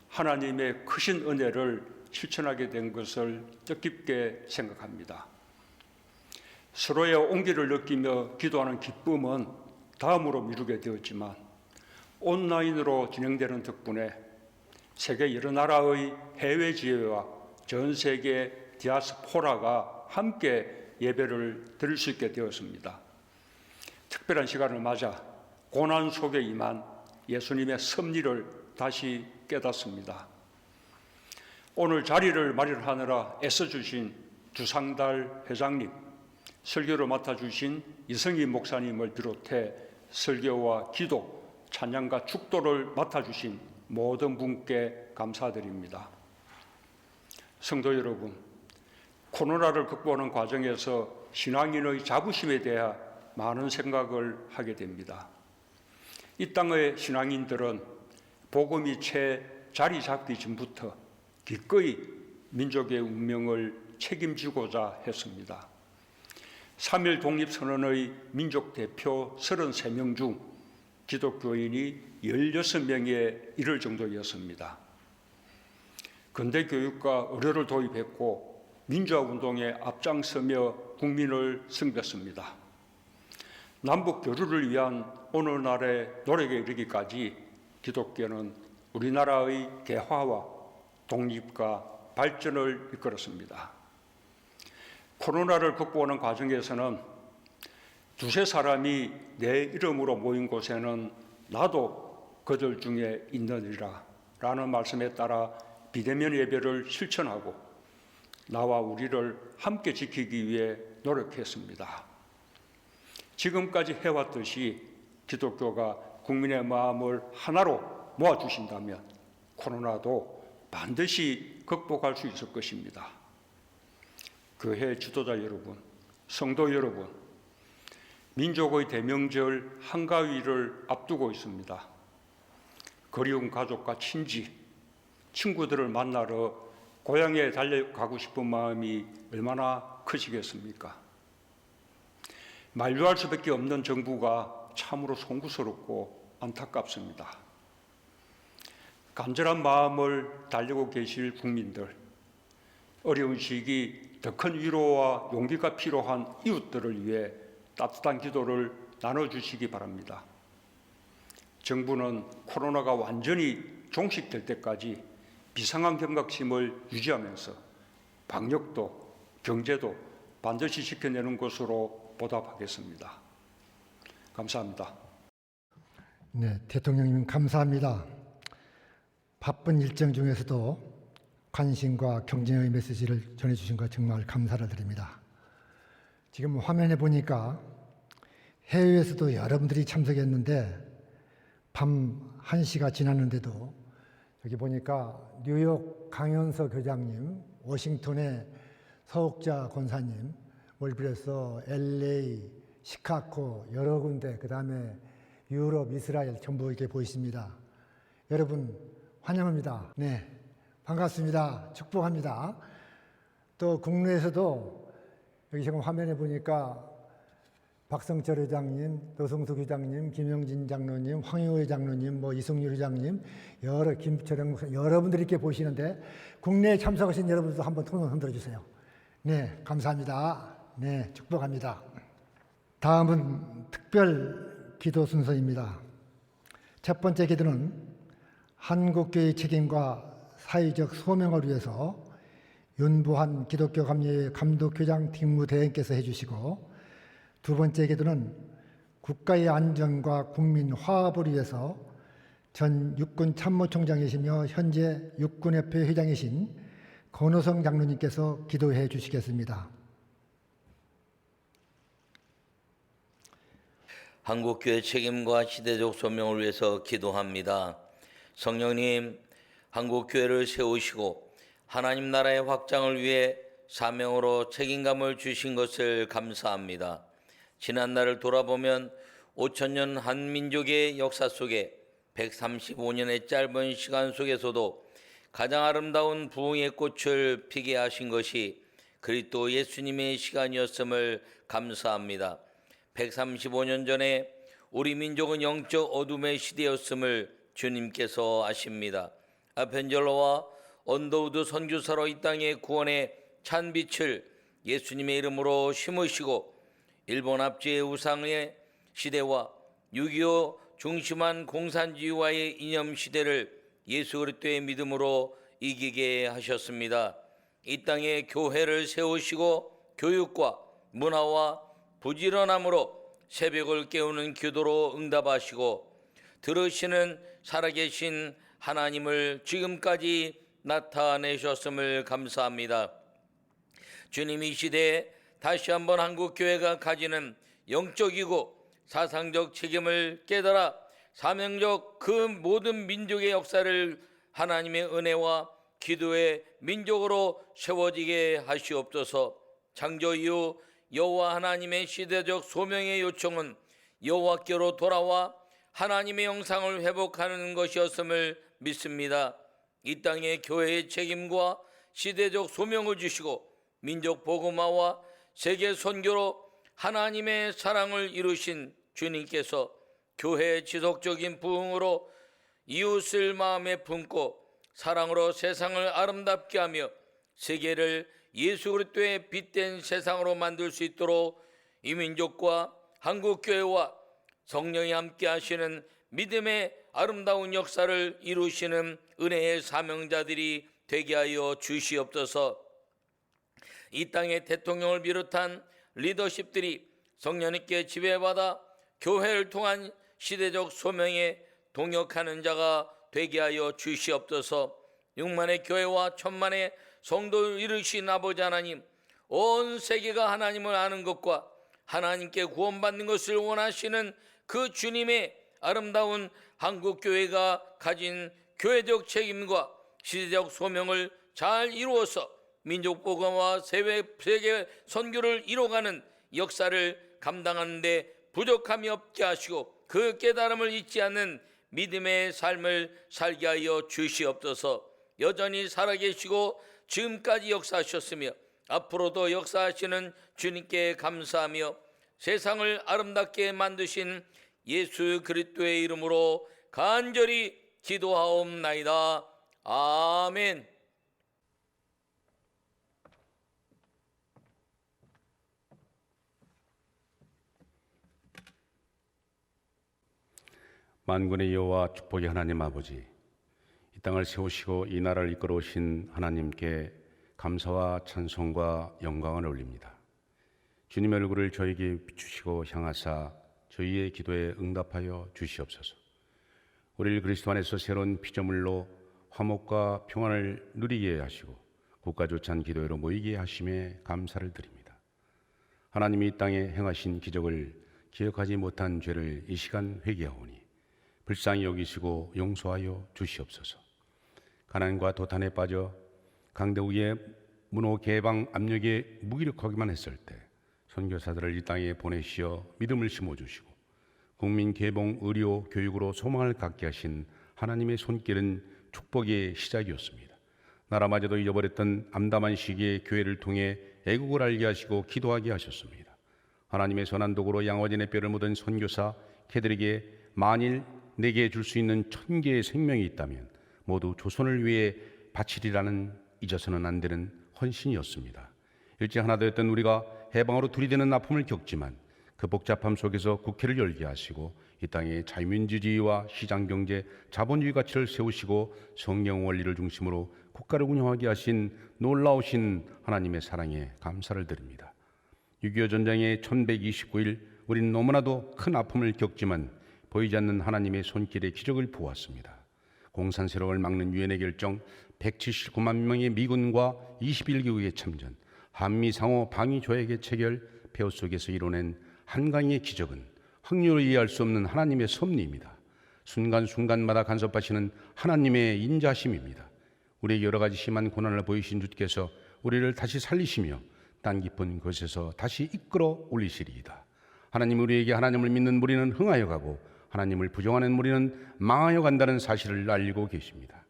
하나님의 크신 은혜를 실천하게 된 것을 뜻깊게 생각합니다. 서로의 온기를 느끼며 기도하는 기쁨은 다음으로 미루게 되었지만 온라인으로 진행되는 덕분에 세계 여러 나라의 해외 지회와 전 세계 디아스포라가 함께 예배를 드릴 수 있게 되었습니다. 특별한 시간을 맞아 고난 속에 임한 예수님의 섭리를 다시 깨닫습니다. 오늘 자리를 마련하느라 애써주신 주상달 회장님, 설교를 맡아주신 이성희 목사님을 비롯해 설교와 기도, 찬양과 축도를 맡아주신 모든 분께 감사드립니다. 성도 여러분, 코로나를 극복하는 과정에서 신앙인의 자부심에 대해 많은 생각을 하게 됩니다. 이 땅의 신앙인들은 복음이 채 자리 잡기 전부터 기꺼이 민족의 운명을 책임지고자 했습니다. 3.1 독립선언의 민족 대표 33명 중 기독교인이 16명에 이를 정도였습니다. 근대 교육과 의료를 도입했고 민주화운동에 앞장서며 국민을 섬겼습니다. 남북 교류를 위한 오늘날의 노력에 이르기까지 기독교는 우리나라의 개화와 독립과 발전을 이끌었습니다. 코로나를 극복하는 과정에서는 두세 사람이 내 이름으로 모인 곳에는 나도 그들 중에 있느니라 라는 말씀에 따라 비대면 예배를 실천하고 나와 우리를 함께 지키기 위해 노력했습니다. 지금까지 해왔듯이 기독교가 국민의 마음을 하나로 모아주신다면 코로나도 반드시 극복할 수 있을 것입니다. 교회 지도자 여러분, 성도 여러분, 민족의 대명절 한가위를 앞두고 있습니다. 그리운 가족과 친지, 친구들을 만나러 고향에 달려가고 싶은 마음이 얼마나 크시겠습니까? 만류할 수밖에 없는 정부가 참으로 송구스럽고 안타깝습니다. 간절한 마음을 달리고 계실 국민들, 어려운 시기 더 큰 위로와 용기가 필요한 이웃들을 위해 따뜻한 기도를 나눠주시기 바랍니다. 정부는 코로나가 완전히 종식될 때까지 비상한 경각심을 유지하면서 방역도 경제도 반드시 지켜내는 것으로 보답하겠습니다. 감사합니다. 네, 대통령님 감사합니다. 바쁜 일정 중에서도 관심과 경쟁의 메시지를 전해주신 것 정말 감사를 드립니다. 지금 화면에 보니까 해외에서도 여러분들이 참석했는데 밤 1시가 지났는데도 여기 보니까 뉴욕 강현서 교장님, 워싱턴의 서옥자 권사님, 뭘 비롯해서 LA, 시카고 여러 군데, 그 다음에 유럽, 이스라엘 전부 이렇게 보이십니다. 여러분 환영합니다. 네, 반갑습니다. 축복합니다. 또 국내에서도 여기 지금 화면에 보니까 박성철 회장님, 노성수 교장님, 김영진 장로님, 황희호 장로님, 이승률 회장님, 김철영 여러분들이 이렇게 보시는데 국내에 참석하신 여러분들도 한번 손을 흔들어 주세요. 네, 감사합니다. 네, 축복합니다. 다음은 특별 기도 순서입니다. 첫 번째 기도는 한국교회의 책임과 사회적 소명을 위해서 윤부한 기독교 감리회 감독교장 직무대행께서 해주시고, 두 번째 기도는 국가의 안전과 국민 화합을 위해서 전 육군 참모총장이시며 현재 육군협회 회장이신 권호성 장로님께서 기도해 주시겠습니다. 한국교회 책임과 시대적 소명을 위해서 기도합니다. 성령님, 한국교회를 세우시고 하나님 나라의 확장을 위해 사명으로 책임감을 주신 것을 감사합니다. 지난날을 돌아보면 5,000년 한민족의 역사 속에 135년의 짧은 시간 속에서도 가장 아름다운 부흥의 꽃을 피게 하신 것이 그리스도 예수님의 시간이었음을 감사합니다. 135년 전에 우리 민족은 영적 어둠의 시대였음을 주님께서 아십니다. 아펜젤로와 언더우드 선교사로 이 땅의 구원의 찬빛을 예수님의 이름으로 심으시고 일본 압제의 우상의 시대와 6.25 중심한 공산주의와의 이념 시대를 예수 그리스도의 믿음으로 이기게 하셨습니다. 이 땅에 교회를 세우시고 교육과 문화와 부지런함으로 새벽을 깨우는 기도로 응답하시고 들으시는 살아계신 하나님을 지금까지 나타내셨음을 감사합니다. 주님, 이 시대에 다시 한번 한국교회가 가지는 영적이고 사상적 책임을 깨달아 사명적 그 모든 민족의 역사를 하나님의 은혜와 기도의 민족으로 세워지게 하시옵소서. 창조 이후 여호와 하나님의 시대적 소명의 요청은 여호와께로 돌아와 하나님의 영상을 회복하는 것이었음을 믿습니다. 이 땅에 교회의 책임과 시대적 소명을 주시고 민족 복음화와 세계 선교로 하나님의 사랑을 이루신 주님께서 교회의 지속적인 부흥으로 이웃을 마음에 품고 사랑으로 세상을 아름답게 하며 세계를 예수 그리스도의 빛된 세상으로 만들 수 있도록 이 민족과 한국교회와 성령이 함께 하시는 믿음의 아름다운 역사를 이루시는 은혜의 사명자들이 되게 하여 주시옵소서. 이 땅의 대통령을 비롯한 리더십들이 성령님께 지배받아 교회를 통한 시대적 소명에 동역하는 자가 되게 하여 주시옵소서. 6만의 교회와 1000만의 성도를 이루신 아버지 하나님, 온 세계가 하나님을 아는 것과 하나님께 구원받는 것을 원하시는 그 주님의 아름다운 한국교회가 가진 교회적 책임과 시대적 소명을 잘 이루어서 민족 복음화 세계 선교를 이뤄가는 역사를 감당하는 데 부족함이 없게 하시고 그 깨달음을 잊지 않는 믿음의 삶을 살게 하여 주시옵소서. 여전히 살아계시고 지금까지 역사하셨으며 앞으로도 역사하시는 주님께 감사하며 세상을 아름답게 만드신 예수 그리스도의 이름으로 간절히 기도하옵나이다. 아멘. 만군의 여호와 축복의 하나님 아버지, 이 땅을 세우시고 이 나라를 이끌어 오신 하나님께 감사와 찬송과 영광을 올립니다. 주님의 얼굴을 저에게 비추시고 향하사 저희의 기도에 응답하여 주시옵소서. 우리를 그리스도 안에서 새로운 피조물로 화목과 평안을 누리게 하시고 국가조찬 기도회로 모이게 하심에 감사를 드립니다. 하나님이 이 땅에 행하신 기적을 기억하지 못한 죄를 이 시간 회개하오니 불쌍히 여기시고 용서하여 주시옵소서. 가난과 도탄에 빠져 강대국의 문호 개방 압력에 무기력하기만 했을 때 선교사들을 이 땅에 보내시어 믿음을 심어주시고 국민 개봉, 의료, 교육으로 소망을 갖게 하신 하나님의 손길은 축복의 시작이었습니다. 나라마저도 잊어버렸던 암담한 시기에 교회를 통해 애국을 알게 하시고 기도하게 하셨습니다. 하나님의 선한 도구로 양화진의 뼈를 묻은 선교사 걔들에게 만일 내게 줄 수 있는 1000개의 생명이 있다면 모두 조선을 위해 바치리라는 잊어서는 안 되는 헌신이었습니다. 일제 하나 되었던 우리가 해방으로 들이대는 아픔을 겪지만 그 복잡함 속에서 국회를 열게 하시고 이 땅에 자유민주주의와 시장경제, 자본주의 가치를 세우시고 성경 원리를 중심으로 국가를 운영하게 하신 놀라우신 하나님의 사랑에 감사를 드립니다. 6.25 전쟁의 1129일 우린 너무나도 큰 아픔을 겪지만 보이지 않는 하나님의 손길의 기적을 보았습니다. 공산 세력을 막는 유엔의 결정, 179만 명의 미군과 21개국의 참전, 한미 상호 방위 조약의 체결, 폐허 속에서 이뤄낸 한강의 기적은 확률로 이해할 수 없는 하나님의 섭리입니다. 순간순간마다 간섭하시는 하나님의 인자심입니다. 우리에게 여러 가지 심한 고난을 보이신 주께서 우리를 다시 살리시며 땅 깊은 곳에서 다시 이끌어 올리시리이다. 하나님, 우리에게 하나님을 믿는 무리는 흥하여 가고 하나님을 부정하는 무리는 망하여 간다는 사실을 알리고 계십니다.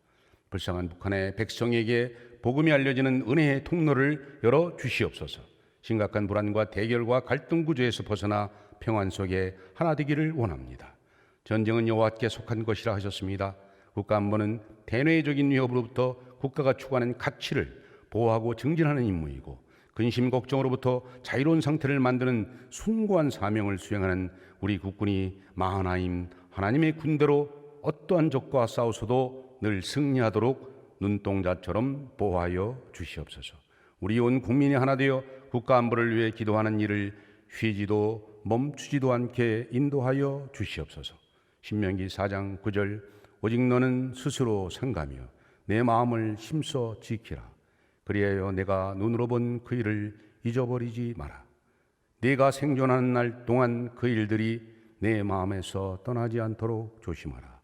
불쌍한 북한의 백성에게 복음이 알려지는 은혜의 통로를 열어 주시옵소서. 심각한 불안과 대결과 갈등 구조에서 벗어나 평안 속에 하나 되기를 원합니다. 전쟁은 여호와께 속한 것이라 하셨습니다. 국가 안보는 대내적인 위협으로부터 국가가 추구하는 가치를 보호하고 증진하는 임무이고, 근심 걱정으로부터 자유로운 상태를 만드는 숭고한 사명을 수행하는 우리 국군이 마하나임 하나님의 군대로 어떠한 적과 싸우서도 늘 승리하도록 눈동자처럼 보호하여 주시옵소서. 우리 온 국민이 하나 되어 국가 안보를 위해 기도하는 일을 쉬지도 멈추지도 않게 인도하여 주시옵소서. 신명기 4장 9절 오직 너는 스스로 상가며 내 마음을 힘써 지키라. 그리하여 내가 눈으로 본 그 일을 잊어버리지 마라. 네가 생존하는 날 동안 그 일들이 내 마음에서 떠나지 않도록 조심하라.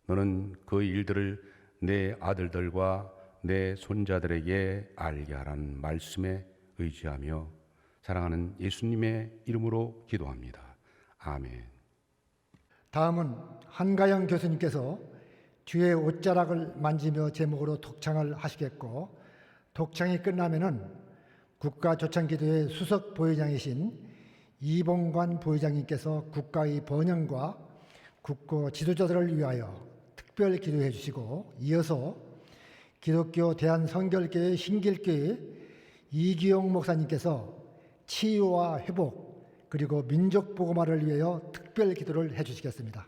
너는 그 일들을 내 아들들과 내 손자들에게 알게 하라는 말씀에 의지하며 사랑하는 예수님의 이름으로 기도합니다. 아멘. 다음은 한가영 교수님께서 주의 옷자락을 만지며 제목으로 독창을 하시겠고, 독창이 끝나면은 국가조창기도회 수석 부회장이신 이봉관 부회장님께서 국가의 번영과 국가 지도자들을 위하여 특별 기도해 주시고, 이어서 기독교 대한성결교회 신길교회 이기용 목사님께서 치유와 회복 그리고 민족 복음화를 위하여 특별 기도를 해 주시겠습니다.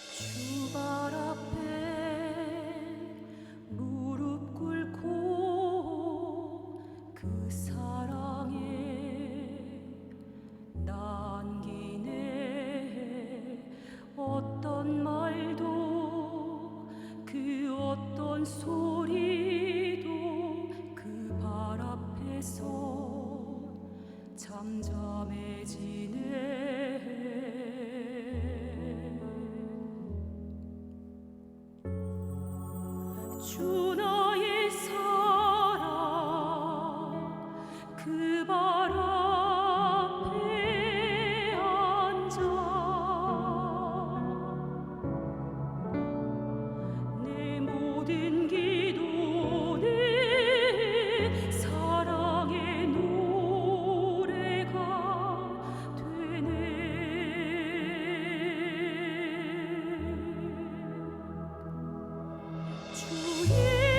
주발 앞에 무릎 꿇고 그 사랑에 남기네. 어떤 말도 그 어떤 소리도 그 발 앞에서 잠잠해지네. 주 나의 사랑 그 발 앞에 앉아 내 모든 기도 내 사랑의 노래가 되네. 주의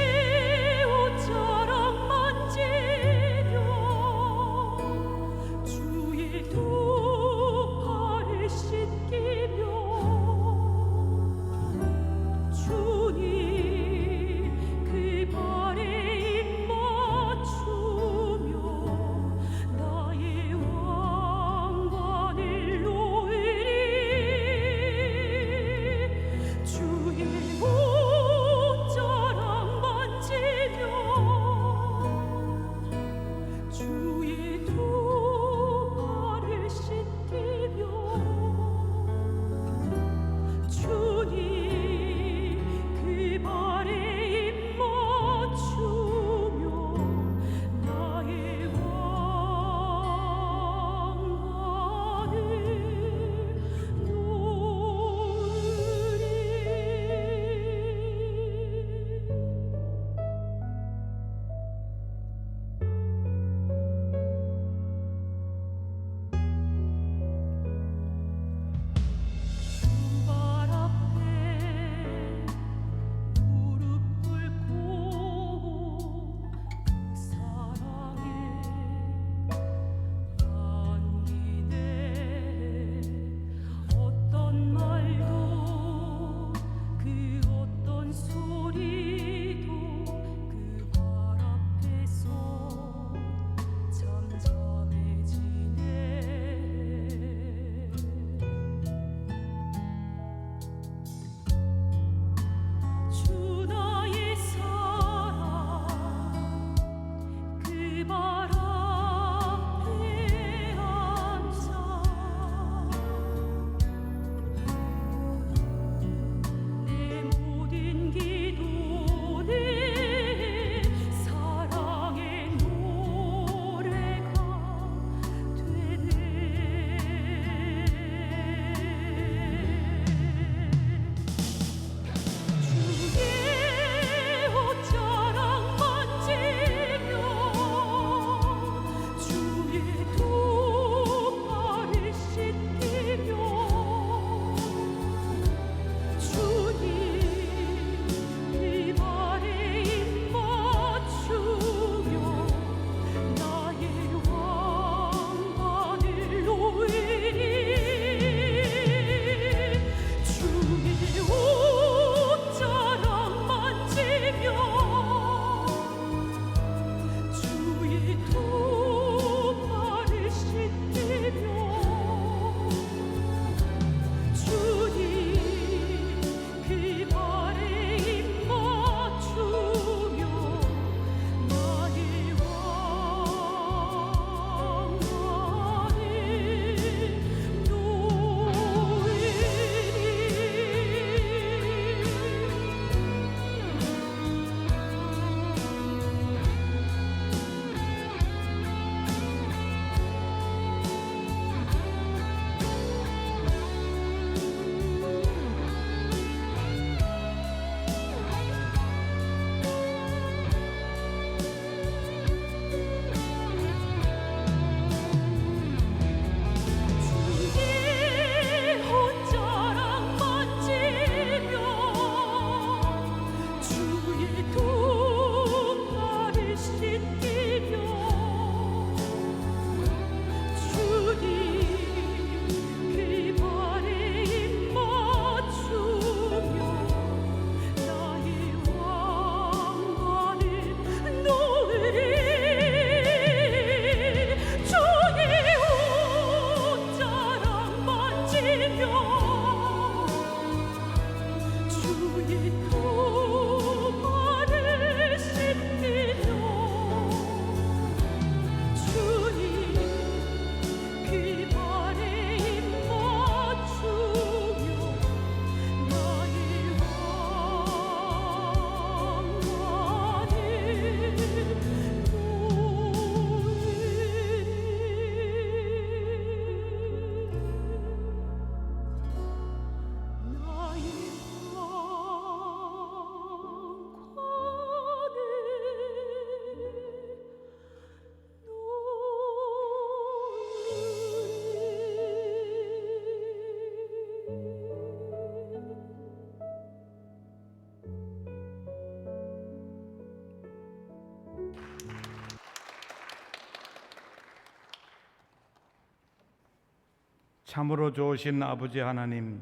참으로 좋으신 아버지 하나님,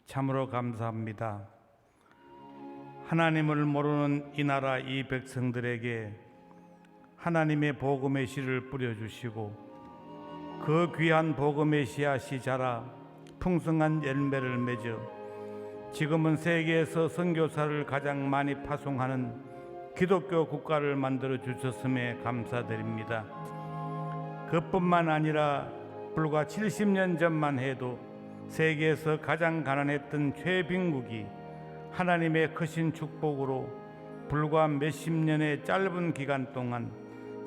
참으로 감사합니다. 하나님을 모르는 이 나라 이 백성들에게 하나님의 복음의 씨를 뿌려주시고 그 귀한 복음의 씨앗이 자라 풍성한 열매를 맺어 지금은 세계에서 선교사를 가장 많이 파송하는 기독교 국가를 만들어 주셨음에 감사드립니다. 그뿐만 아니라 불과 70년 전만 해도 세계에서 가장 가난했던 최빈국이 하나님의 크신 축복으로 불과 몇십 년의 짧은 기간 동안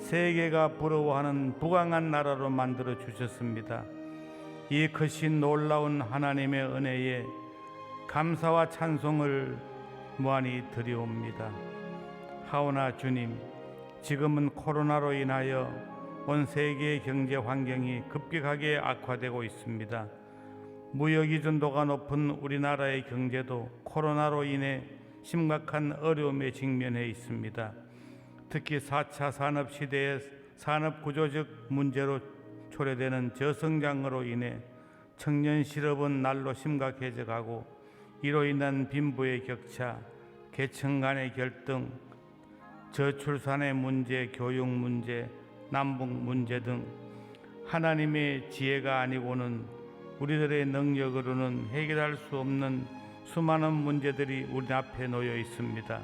세계가 부러워하는 부강한 나라로 만들어 주셨습니다. 이 크신 놀라운 하나님의 은혜에 감사와 찬송을 무한히 드리옵니다. 하오나 주님, 지금은 코로나로 인하여 온 세계의 경제 환경이 급격하게 악화되고 있습니다. 무역 의존도가 높은 우리나라의 경제도 코로나로 인해 심각한 어려움에 직면해 있습니다. 특히 4차 산업시대의 산업구조적 문제로 초래되는 저성장으로 인해 청년 실업은 날로 심각해져 가고 이로 인한 빈부의 격차, 계층 간의 결등, 저출산의 문제, 교육 문제, 남북 문제 등 하나님의 지혜가 아니고는 우리들의 능력으로는 해결할 수 없는 수많은 문제들이 우리 앞에 놓여 있습니다.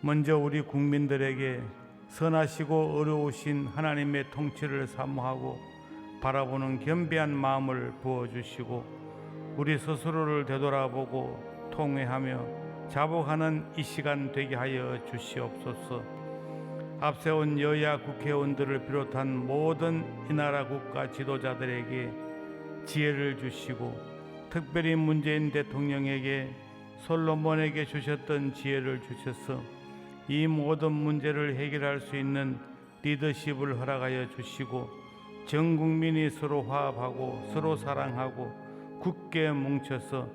먼저 우리 국민들에게 선하시고 어려우신 하나님의 통치를 사모하고 바라보는 겸비한 마음을 부어주시고 우리 스스로를 되돌아보고 통회하며 자복하는 이 시간 되게 하여 주시옵소서. 앞세운 여야 국회의원들을 비롯한 모든 이 나라 국가 지도자들에게 지혜를 주시고 특별히 문재인 대통령에게 솔로몬에게 주셨던 지혜를 주셔서 이 모든 문제를 해결할 수 있는 리더십을 허락하여 주시고 전 국민이 서로 화합하고 서로 사랑하고 굳게 뭉쳐서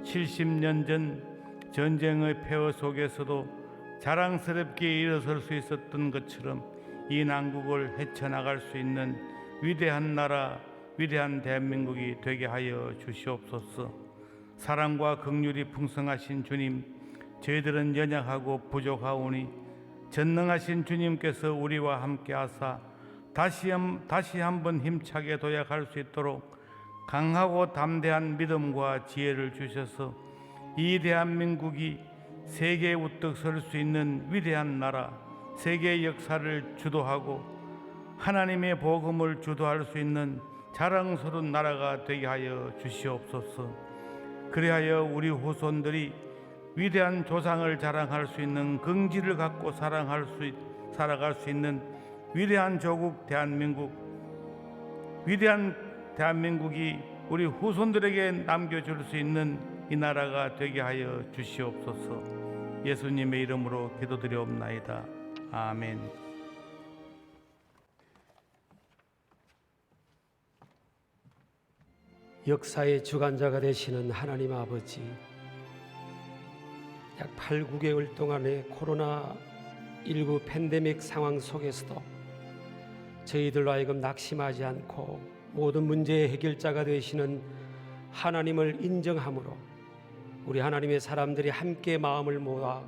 70년 전 전쟁의 폐허 속에서도 자랑스럽게 일어설 수 있었던 것처럼 이 난국을 헤쳐나갈 수 있는 위대한 나라, 위대한 대한민국이 되게 하여 주시옵소서. 사랑과 긍휼이 풍성하신 주님, 저희들은 연약하고 부족하오니 전능하신 주님께서 우리와 함께 하사 다시 한번 힘차게 도약할 수 있도록 강하고 담대한 믿음과 지혜를 주셔서 이 대한민국이 세계에 우뚝 설 수 있는 위대한 나라, 세계의 역사를 주도하고 하나님의 복음을 주도할 수 있는 자랑스러운 나라가 되게 하여 주시옵소서. 그리하여 우리 후손들이 위대한 조상을 자랑할 수 있는 긍지를 갖고 살아갈 수 있는 위대한 조국 대한민국, 위대한 대한민국이 우리 후손들에게 남겨줄 수 있는 이 나라가 되게 하여 주시옵소서. 예수님의 이름으로 기도드리옵나이다. 아멘. 역사의 주관자가 되시는 하나님 아버지, 약 8, 9개월 동안의 코로나19 팬데믹 상황 속에서도 저희들로 하여금 낙심하지 않고 모든 문제의 해결자가 되시는 하나님을 인정함으로 우리 하나님의 사람들이 함께 마음을 모아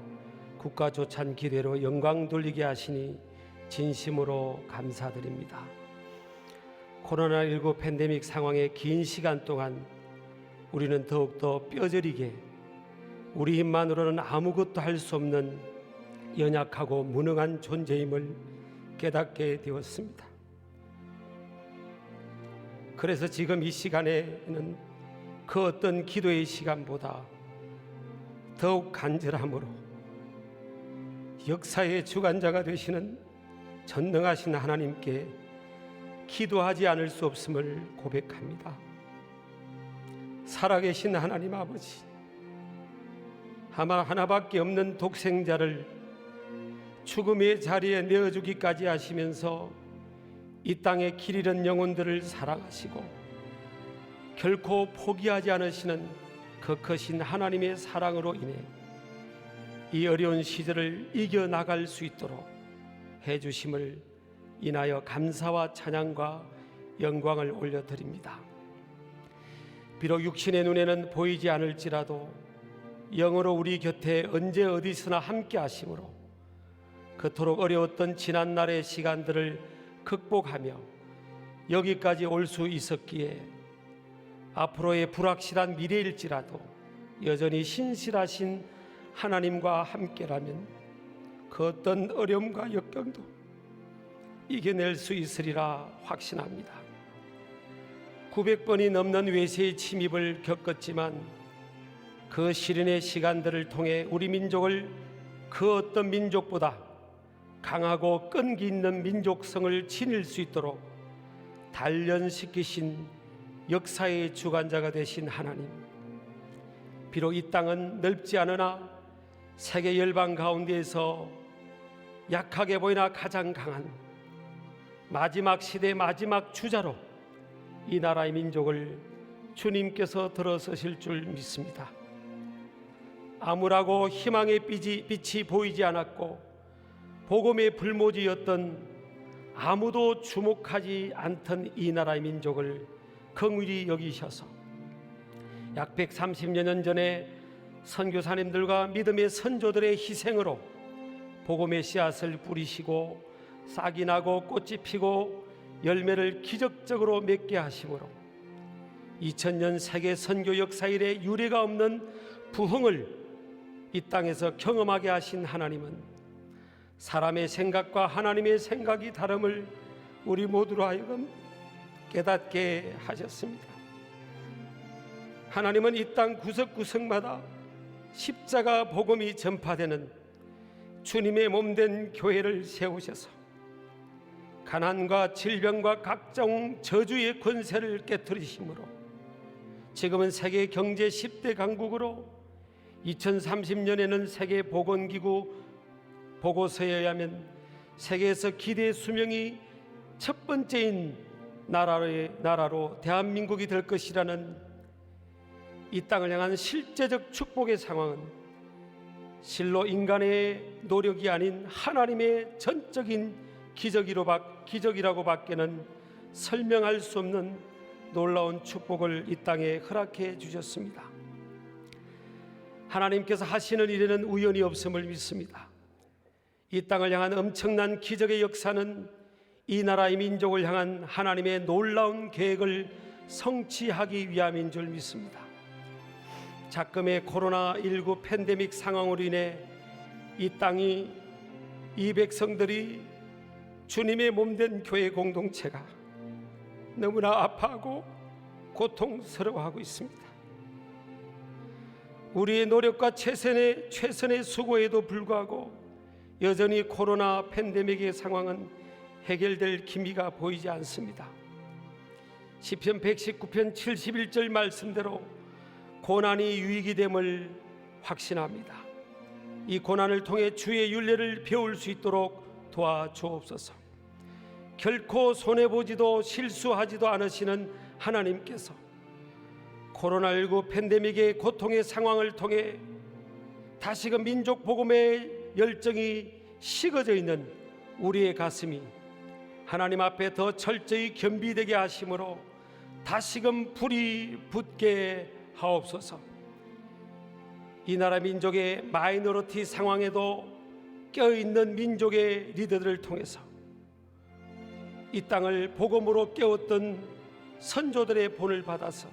국가 조찬 기대로 영광 돌리게 하시니 진심으로 감사드립니다. 코로나19 팬데믹 상황의 긴 시간 동안 우리는 더욱더 뼈저리게 우리 힘만으로는 아무것도 할 수 없는 연약하고 무능한 존재임을 깨닫게 되었습니다. 그래서 지금 이 시간에는 그 어떤 기도의 시간보다 더욱 간절함으로 역사의 주관자가 되시는 전능하신 하나님께 기도하지 않을 수 없음을 고백합니다. 살아계신 하나님 아버지, 하나밖에 없는 독생자를 죽음의 자리에 내어주기까지 하시면서 이 땅의 길 잃은 영혼들을 사랑하시고 결코 포기하지 않으시는 그 크신 하나님의 사랑으로 인해 이 어려운 시절을 이겨나갈 수 있도록 해주심을 인하여 감사와 찬양과 영광을 올려드립니다. 비록 육신의 눈에는 보이지 않을지라도 영으로 우리 곁에 언제 어디서나 함께 하심으로 그토록 어려웠던 지난날의 시간들을 극복하며 여기까지 올 수 있었기에 앞으로의 불확실한 미래일지라도 여전히 신실하신 하나님과 함께라면 그 어떤 어려움과 역경도 이겨낼 수 있으리라 확신합니다. 900번이 넘는 외세의 침입을 겪었지만 그 시련의 시간들을 통해 우리 민족을 그 어떤 민족보다 강하고 끈기 있는 민족성을 지닐 수 있도록 단련시키신 역사의 주관자가 되신 하나님, 비록 이 땅은 넓지 않으나 세계 열방 가운데에서 약하게 보이나 가장 강한 마지막 시대 마지막 주자로 이 나라의 민족을 주님께서 들어서실 줄 믿습니다. 암울하고 희망의 빛이 보이지 않았고 복음의 불모지였던 아무도 주목하지 않던 이 나라의 민족을 긍휼히 여기셔서 약 130여 년 전에 선교사님들과 믿음의 선조들의 희생으로 복음의 씨앗을 뿌리시고 싹이 나고 꽃이 피고 열매를 기적적으로 맺게 하심으로 2000년 세계 선교 역사 이래 유례가 없는 부흥을 이 땅에서 경험하게 하신 하나님은 사람의 생각과 하나님의 생각이 다름을 우리 모두로 하여금 깨닫게 하셨습니다. 하나님은 이 땅 구석구석마다 십자가 복음이 전파되는 주님의 몸된 교회를 세우셔서 가난과 질병과 각종 저주의 권세를 깨뜨리심으로 지금은 세계 경제 10대 강국으로 2030년에는 세계보건기구 보고서에 의하면 세계에서 기대 수명이 첫 번째인 나라로 대한민국이 될 것이라는 이 땅을 향한 실제적 축복의 상황은 실로 인간의 노력이 아닌 하나님의 전적인 기적이라고 밖에는 설명할 수 없는 놀라운 축복을 이 땅에 허락해 주셨습니다. 하나님께서 하시는 일에는 우연이 없음을 믿습니다. 이 땅을 향한 엄청난 기적의 역사는 이 나라의 민족을 향한 하나님의 놀라운 계획을 성취하기 위함인 줄 믿습니다. 작금의 코로나19 팬데믹 상황으로 인해 이 땅이 이 백성들이 주님의 몸된 교회 공동체가 너무나 아파하고 고통스러워하고 있습니다. 우리의 노력과 최선의 수고에도 불구하고 여전히 코로나 팬데믹의 상황은 해결될 기미가 보이지 않습니다. 시편 119편 71절 말씀대로 고난이 유익이 됨을 확신합니다. 이 고난을 통해 주의 윤례를 배울 수 있도록 도와주옵소서. 결코 손해보지도 실수하지도 않으시는 하나님께서 코로나19 팬데믹의 고통의 상황을 통해 다시금 민족 복음의 열정이 식어져 있는 우리의 가슴이 하나님 앞에 더 철저히 겸비되게 하심으로 다시금 불이 붙게 하옵소서. 이 나라 민족의 마이너리티 상황에도 껴있는 민족의 리더들을 통해서 이 땅을 복음으로 깨웠던 선조들의 본을 받아서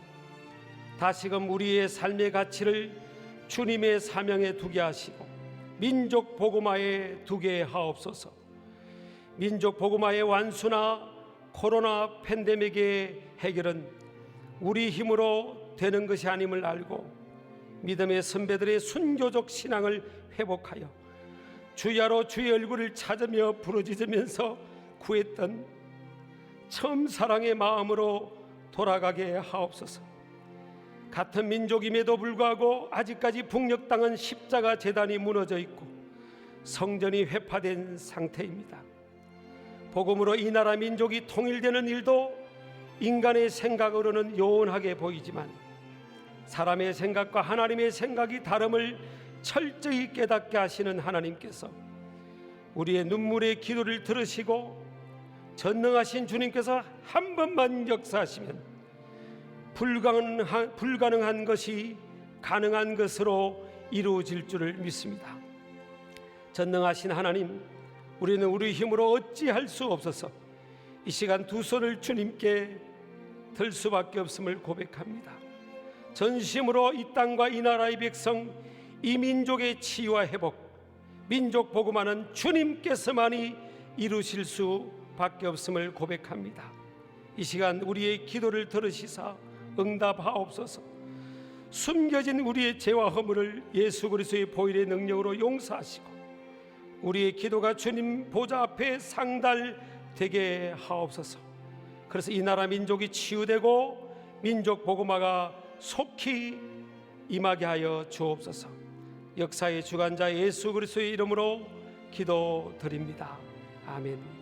다시금 우리의 삶의 가치를 주님의 사명에 두게 하시고 민족 복음화에 두게 하옵소서. 민족 복음화의 완수나 코로나 팬데믹의 해결은 우리 힘으로 되는 것이 아님을 알고 믿음의 선배들의 순교적 신앙을 회복하여 주야로 주의 얼굴을 찾으며 부르짖으면서 구했던 처음 사랑의 마음으로 돌아가게 하옵소서. 같은 민족임에도 불구하고 아직까지 북녘 땅은 십자가 제단이 무너져 있고 성전이 회파된 상태입니다. 복음으로 이 나라 민족이 통일되는 일도 인간의 생각으로는 요원하게 보이지만 사람의 생각과 하나님의 생각이 다름을 철저히 깨닫게 하시는 하나님께서 우리의 눈물의 기도를 들으시고 전능하신 주님께서 한 번만 역사하시면 불가능한 것이 가능한 것으로 이루어질 줄을 믿습니다. 전능하신 하나님, 우리는 우리 힘으로 어찌할 수 없어서 이 시간 두 손을 주님께 들 수밖에 없음을 고백합니다. 전심으로 이 땅과 이 나라의 백성, 이 민족의 치유와 회복, 민족 복음화는 주님께서만이 이루실 수밖에 없음을 고백합니다. 이 시간 우리의 기도를 들으시사 응답하옵소서. 숨겨진 우리의 죄와 허물을 예수 그리스도의 보혈의 능력으로 용서하시고 우리의 기도가 주님 보좌 앞에 상달되게 하옵소서. 그래서 이 나라 민족이 치유되고 민족 복음화가 속히 임하게 하여 주옵소서. 역사의 주관자 예수 그리스도의 이름으로 기도드립니다. 아멘.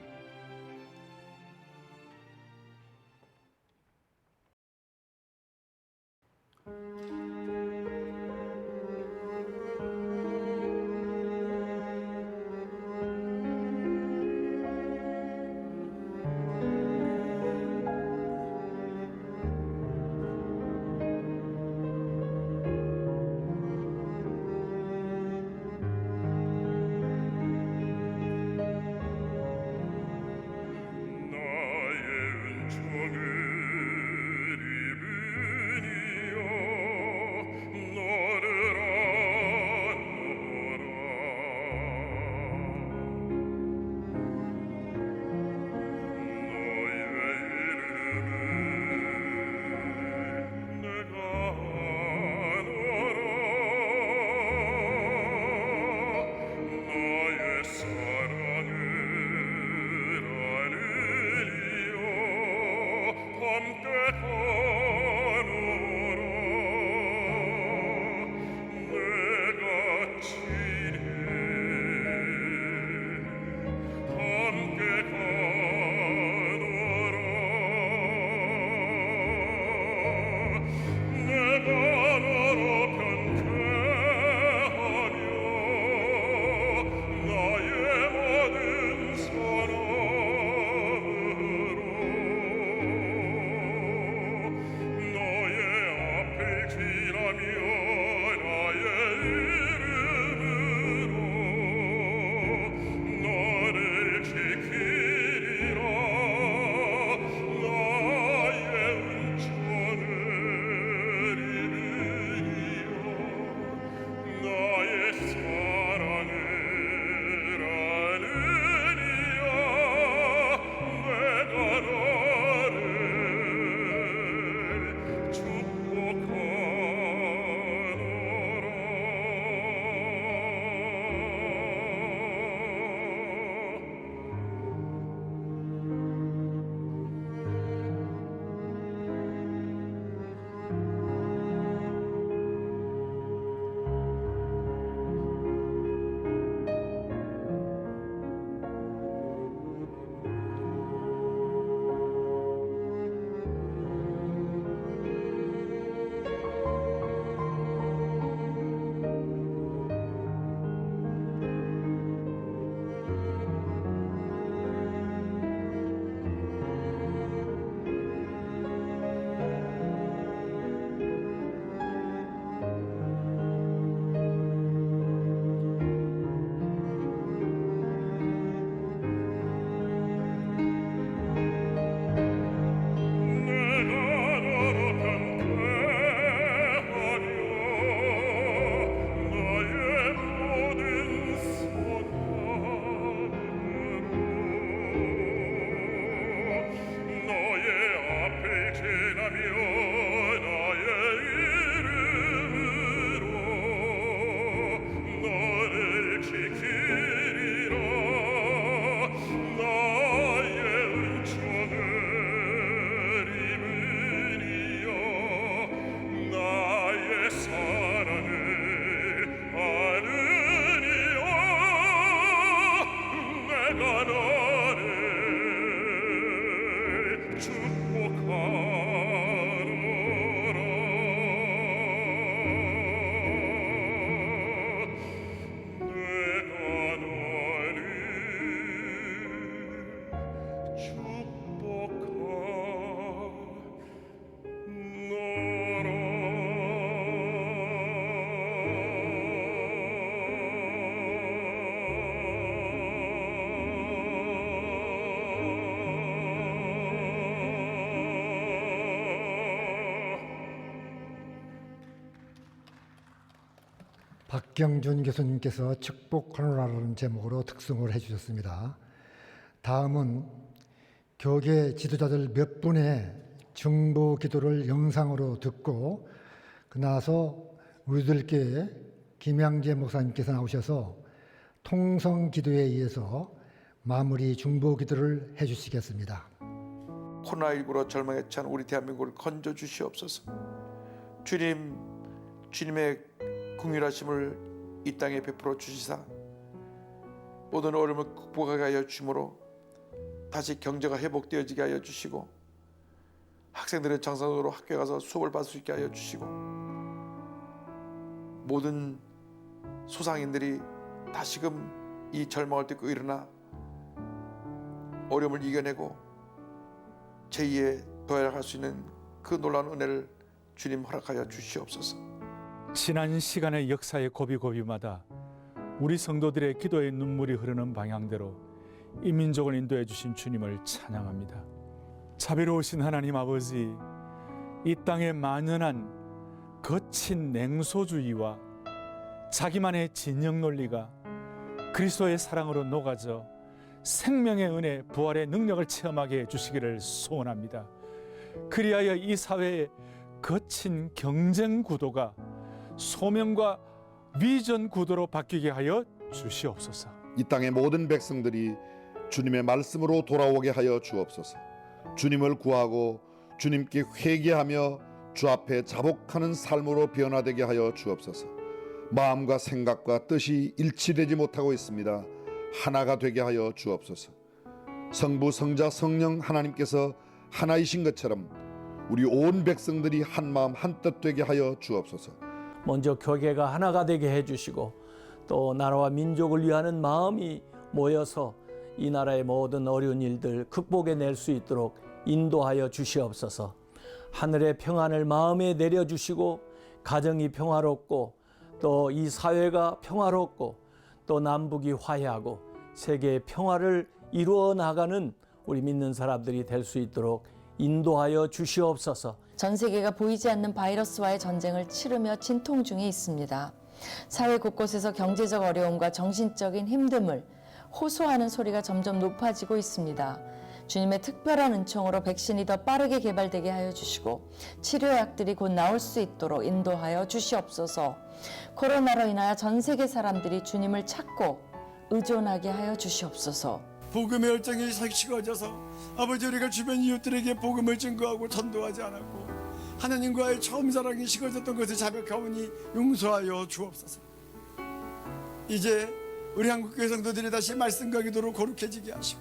박경준 교수님께서 축복 코로나라는 제목으로 특송을 해주셨습니다. 다음은 교계 지도자들 몇 분의 중보 기도를 영상으로 듣고 그 나서 우리들께 김양재 목사님께서 나오셔서 통성 기도에 의해서 마무리 중보 기도를 해주시겠습니다. 코로나19로 절망에 찬 우리 대한민국을 건져 주시옵소서. 주님, 주님의 긍휼하심을 이 땅에 베풀어 주시사 모든 어려움을 극복하게 하여 주므로 다시 경제가 회복되어지게 하여 주시고 학생들은 정상적으로 학교에 가서 수업을 받을 수 있게 하여 주시고 모든 소상인들이 다시금 이 절망을 딛고 일어나 어려움을 이겨내고 제2의 도약할 수 있는 그 놀라운 은혜를 주님 허락하여 주시옵소서. 지난 시간의 역사의 고비고비마다 우리 성도들의 기도의 눈물이 흐르는 방향대로 이 민족을 인도해 주신 주님을 찬양합니다. 자비로우신 하나님 아버지, 이 땅의 만연한 거친 냉소주의와 자기만의 진영 논리가 그리스도의 사랑으로 녹아져 생명의 은혜, 부활의 능력을 체험하게 해주시기를 소원합니다. 그리하여 이 사회의 거친 경쟁 구도가 소명과 비전 구도로 바뀌게 하여 주시옵소서. 이 땅의 모든 백성들이 주님의 말씀으로 돌아오게 하여 주옵소서. 주님을 구하고 주님께 회개하며 주 앞에 자복하는 삶으로 변화되게 하여 주옵소서. 마음과 생각과 뜻이 일치되지 못하고 있습니다. 하나가 되게 하여 주옵소서. 성부, 성자, 성령 하나님께서 하나이신 것처럼 우리 온 백성들이 한 마음 한 뜻 되게 하여 주옵소서. 먼저 교계가 하나가 되게 해주시고 또 나라와 민족을 위하는 마음이 모여서 이 나라의 모든 어려운 일들 극복해낼 수 있도록 인도하여 주시옵소서. 하늘의 평안을 마음에 내려주시고 가정이 평화롭고 또 이 사회가 평화롭고 또 남북이 화해하고 세계의 평화를 이루어 나가는 우리 믿는 사람들이 될 수 있도록 인도하여 주시옵소서. 전 세계가 보이지 않는 바이러스와의 전쟁을 치르며 진통 중에 있습니다. 사회 곳곳에서 경제적 어려움과 정신적인 힘듦을 호소하는 소리가 점점 높아지고 있습니다. 주님의 특별한 은총으로 백신이 더 빠르게 개발되게 하여 주시고 치료약들이 곧 나올 수 있도록 인도하여 주시옵소서. 코로나로 인하여 전 세계 사람들이 주님을 찾고 의존하게 하여 주시옵소서. 복음의 열정이 식어져서 아버지 우리가 주변 이웃들에게 복음을 증거하고 전도하지 않았고 하나님과의 처음 사랑이 식어졌던 것을 자백하오니 용서하여 주옵소서. 이제 우리 한국교회 성도들이 다시 말씀과 기도로 거룩해지게 하시고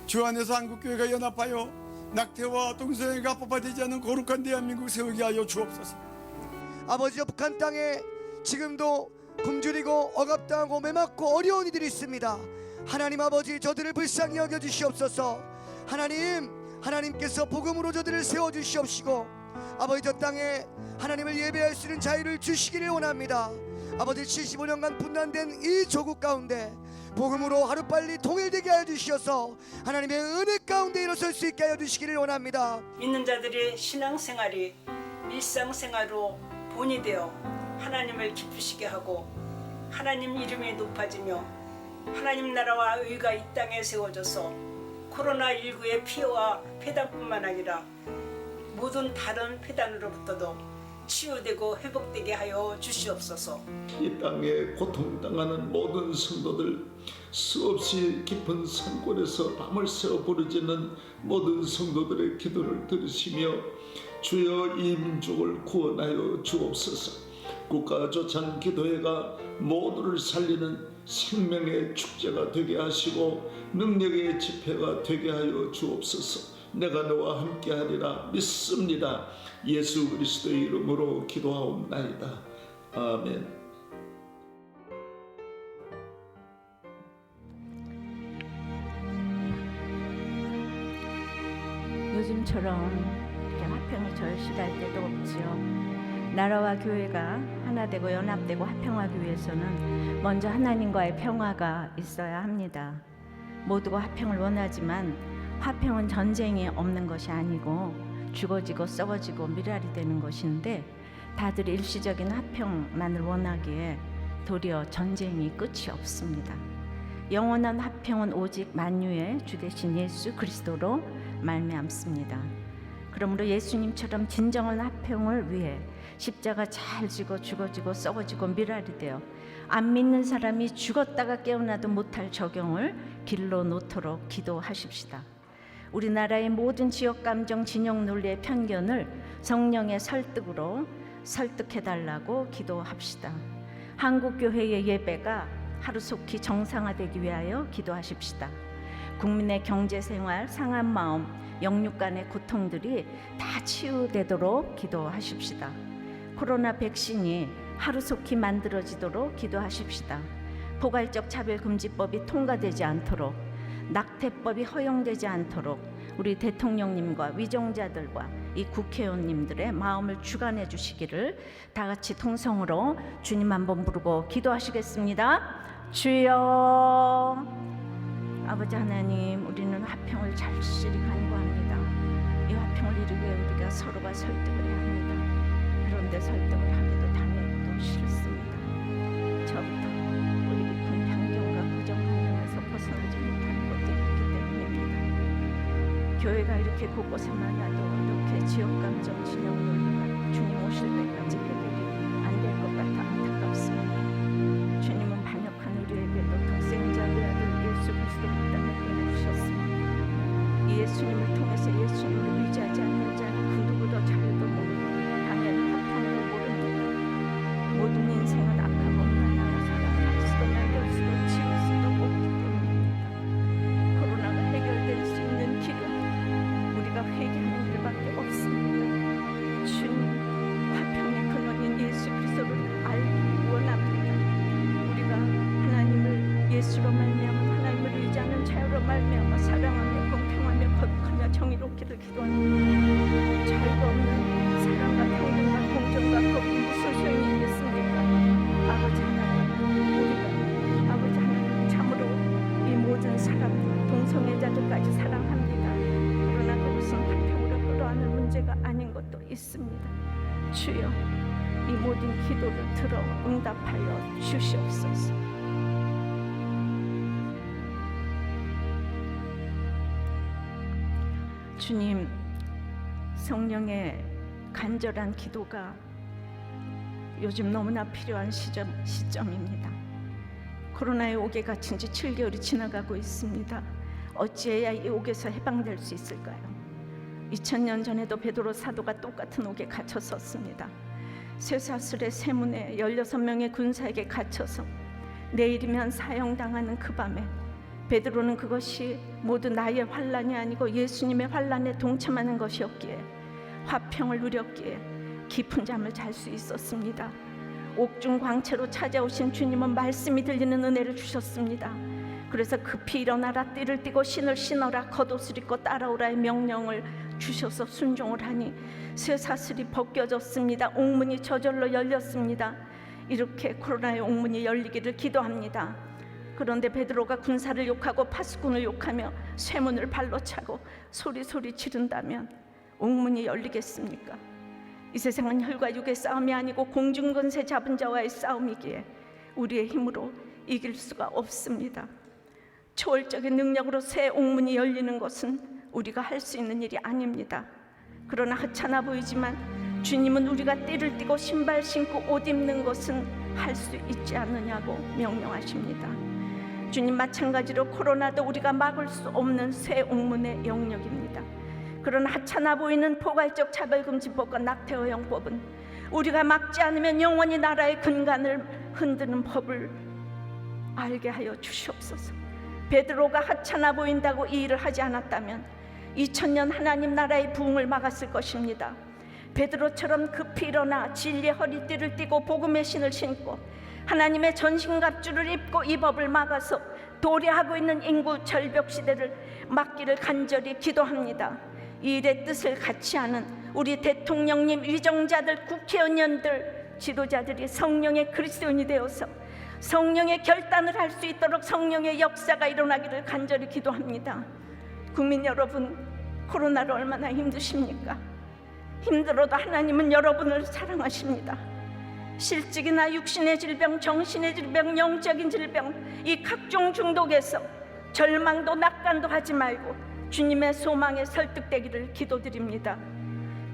주 안에서 한국교회가 연합하여 낙태와 동성애가 합법화되지 않은 거룩한 대한민국 세우게 하여 주옵소서. 아버지여, 북한 땅에 지금도 굶주리고 억압당하고 매맞고 어려운 이들이 있습니다. 하나님 아버지, 저들을 불쌍히 여겨주시옵소서. 하나님께서 복음으로 저들을 세워주시옵시고 아버지, 저 땅에 하나님을 예배할 수 있는 자유를 주시기를 원합니다. 아버지, 75년간 분단된 이 조국 가운데 복음으로 하루빨리 통일되게 하여 주시어서 하나님의 은혜 가운데 일어설 수 있게 하여 주시기를 원합니다. 믿는 자들의 신앙생활이 일상생활로 본이 되어 하나님을 기쁘시게 하고 하나님 이름이 높아지며 하나님 나라와 의가 이 땅에 세워져서 코로나19의 피해와 폐단뿐만 아니라 모든 다른 폐단으로부터도 치유되고 회복되게 하여 주시옵소서. 이 땅에 고통당하는 모든 성도들, 수없이 깊은 산골에서 밤을 새워 부르짖는 모든 성도들의 기도를 들으시며 주여 이 민족을 구원하여 주옵소서. 국가조찬 기도회가 모두를 살리는 생명의 축제가 되게 하시고 능력의 집회가 되게 하여 주옵소서. 내가 너와 함께하리라 믿습니다. 예수 그리스도의 이름으로 기도하옵나이다. 아멘. 요즘처럼 이렇게 화평이 절실할 때도 없지요. 나라와 교회가 하나 되고 연합되고 화평하기 위해서는 먼저 하나님과의 평화가 있어야 합니다. 모두가 화평을 원하지만 화평은 전쟁이 없는 것이 아니고 죽어지고 썩어지고 미랄이 되는 것인데 다들 일시적인 화평만을 원하기에 도리어 전쟁이 끝이 없습니다. 영원한 화평은 오직 만유의 주 되신 예수 그리스도로 말미암습니다. 그러므로 예수님처럼 진정한 화평을 위해 십자가 잘 지고 죽어지고 썩어지고 미랄이 되어 안 믿는 사람이 죽었다가 깨어나도 못할 적용을 길러 놓도록 기도하십시다. 우리나라의 모든 지역 감정, 진영 논리의 편견을 성령의 설득으로 설득해달라고 기도합시다. 한국교회의 예배가 하루속히 정상화되기 위하여 기도하십시다. 국민의 경제생활, 상한 마음, 영육 간의 고통들이 다 치유되도록 기도하십시다. 코로나 백신이 하루속히 만들어지도록 기도하십시다. 포괄적 차별금지법이 통과되지 않도록, 낙태법이 허용되지 않도록 우리 대통령님과 위정자들과 이 국회의원님들의 마음을 주관해 주시기를 다 같이 통성으로 주님 한번 부르고 기도하시겠습니다. 주여. 아버지 하나님, 우리는 화평을 절실히 간구합니다. 이 화평을 이루기 위해 우리가 서로가 설득을 해야 합니다. 그런데 설득을 하기도 당하기도 싫습니다. 저부터 우리 깊은 편견과 고정관념에서 벗어나지 못하는 것들이 있기 때문입니다. 교회가 이렇게 곳곳에 많아도 이렇게 지역감정, 진영 논리가 주님 오실 때까지 해결이 안 될 것 같아 안타깝습니다. 주님은 반역한 우리에게도 독생자 외아들 예수 그리스도를 이 땅에 보내주셨습니다. 이 예수님을 통해서 예수님을 의지하지 않는 자는 그 누구도 자유도 모르고 당연히 화평도 모릅니다. 모든 인생은 악하고 음란하여 살아갈 수도 날릴 수도 지울 수도 없기 때문입니다. 코로나가 해결될 수 있는 길은 우리가 회개하는 길밖에 없습니다. 주님, 화평의 근원인 예수 그리스도를 알기 원합니다. 우리가 하나님을 예수로 말미암아 하나님을 의지하는 자유로 말미암아 사랑하며 공평하며 거룩하며 정의롭기를 기도합니다. 자유가 없는 사랑과 평등과 공정과 거룩이 무슨 소용이 있겠습니까? 아버지 하나님, 우리가 아버지 하나님 참으로 이 모든 사람들, 동성애자들까지 사랑합니다. 그러나 그것은 화평으로 끌어안을 문제가 아닌 것도 있습니다. 주여, 이 모든 기도를 들어 응답하여 주시옵소서. 주님, 성령의 간절한 기도가 요즘 너무나 필요한 시점입니다. 코로나의 옥에 갇힌 지 7개월이 지나가고 있습니다. 어찌해야 이 옥에서 해방될 수 있을까요? 2000년 전에도 베드로 사도가 똑같은 옥에 갇혔었습니다. 쇠사슬의 세문에 16명의 군사에게 갇혀서 내일이면 사형당하는 그 밤에 베드로는 그것이 모두 나의 환난이 아니고 예수님의 환난에 동참하는 것이었기에 화평을 누렸기에 깊은 잠을 잘 수 있었습니다. 옥중 광채로 찾아오신 주님은 말씀이 들리는 은혜를 주셨습니다. 그래서 급히 일어나라, 띠를 띠고 신을 신어라, 겉옷을 입고 따라오라의 명령을 주셔서 순종을 하니 쇠사슬이 벗겨졌습니다. 옥문이 저절로 열렸습니다. 이렇게 코로나의 옥문이 열리기를 기도합니다. 그런데 베드로가 군사를 욕하고 파수꾼을 욕하며 쇠문을 발로 차고 소리 지른다면 옥문이 열리겠습니까? 이 세상은 혈과 육의 싸움이 아니고 공중권세 잡은 자와의 싸움이기에 우리의 힘으로 이길 수가 없습니다. 초월적인 능력으로 새 옥문이 열리는 것은 우리가 할 수 있는 일이 아닙니다. 그러나 하찮아 보이지만 주님은 우리가 띠를 띠고 신발 신고 옷 입는 것은 할 수 있지 않느냐고 명령하십니다. 주님, 마찬가지로 코로나도 우리가 막을 수 없는 새 옥문의 영역입니다. 그러나 하찮아 보이는 포괄적 차별금지법과 낙태허용법은 우리가 막지 않으면 영원히 나라의 근간을 흔드는 법을 알게 하여 주시옵소서. 베드로가 하찮아 보인다고 이 일을 하지 않았다면 2000년 하나님 나라의 부흥을 막았을 것입니다. 베드로처럼 급히 일어나 진리의 허리띠를 띠고 복음의 신을 신고 하나님의 전신갑주를 입고 이 법을 막아서 도래하고 있는 인구 절벽 시대를 막기를 간절히 기도합니다. 이 일의 뜻을 같이 하는 우리 대통령님, 위정자들, 국회의원들, 지도자들이 성령의 그리스도인이 되어서 성령의 결단을 할 수 있도록 성령의 역사가 일어나기를 간절히 기도합니다. 국민 여러분, 코로나로 얼마나 힘드십니까? 힘들어도 하나님은 여러분을 사랑하십니다. 실직이나 육신의 질병, 정신의 질병, 영적인 질병, 이 각종 중독에서 절망도 낙관도 하지 말고 주님의 소망에 설득되기를 기도드립니다.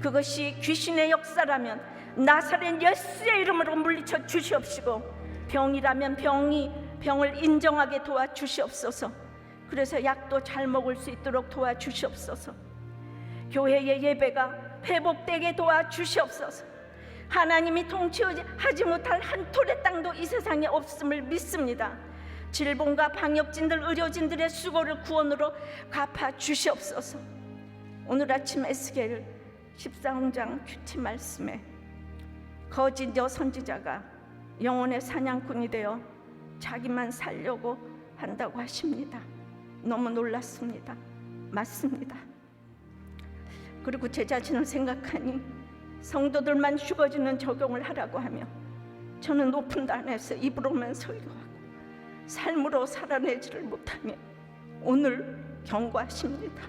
그것이 귀신의 역사라면 나사렛 예수의 이름으로 물리쳐 주시옵시고, 병이라면 병을 인정하게 도와주시옵소서. 그래서 약도 잘 먹을 수 있도록 도와주시옵소서. 교회의 예배가 회복되게 도와주시옵소서. 하나님이 통치하지 못할 한 톨의 땅도 이 세상에 없음을 믿습니다. 질본과 방역진들, 의료진들의 수고를 구원으로 갚아 주시옵소서. 오늘 아침 에스겔 14장 큐티 말씀에 거짓 여선지자가 영혼의 사냥꾼이 되어 자기만 살려고 한다고 하십니다. 너무 놀랐습니다. 맞습니다. 그리고 제 자신을 생각하니 성도들만 죽어지는 적용을 하라고 하며 저는 높은 단에서 입으로만 설교하고 삶으로 살아내지를 못하며 오늘 경고하십니다.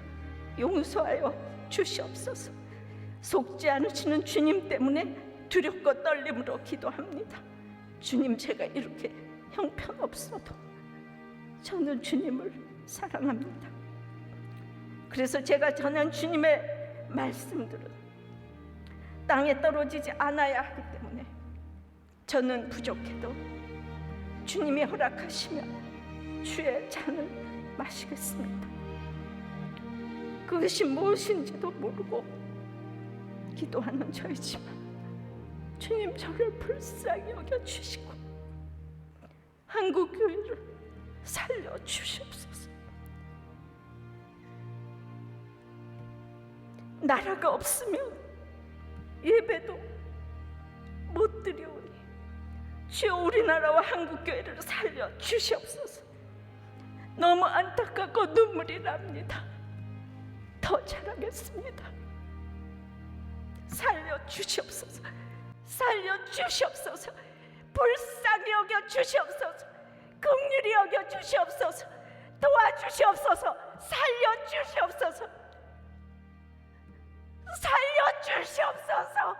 용서하여 주시옵소서. 속지 않으시는 주님 때문에 두렵고 떨림으로 기도합니다. 주님, 제가 이렇게 형편없어도 저는 주님을 사랑합니다. 그래서 제가 전한 주님의 말씀들은 땅에 떨어지지 않아야 하기 때문에 저는 부족해도 주님이 허락하시면 주의 잔을 마시겠습니다. 그것이 무엇인지도 모르고 기도하는 저이지만 주님, 저를 불쌍히 여겨주시고 한국교회를 살려주시옵소서. 나라가 없으면 예배도 못 드리오니 주여, 우리나라와 한국교회를 살려주시옵소서. 너무 안타깝고 눈물이 납니다. 더 잘하겠습니다. 살려주시옵소서. 살려주시옵소서. 불쌍히 여겨주시옵소서. 긍휼히 여겨주시옵소서. 도와주시옵소서. 살려주시옵소서. 살려주시옵소서.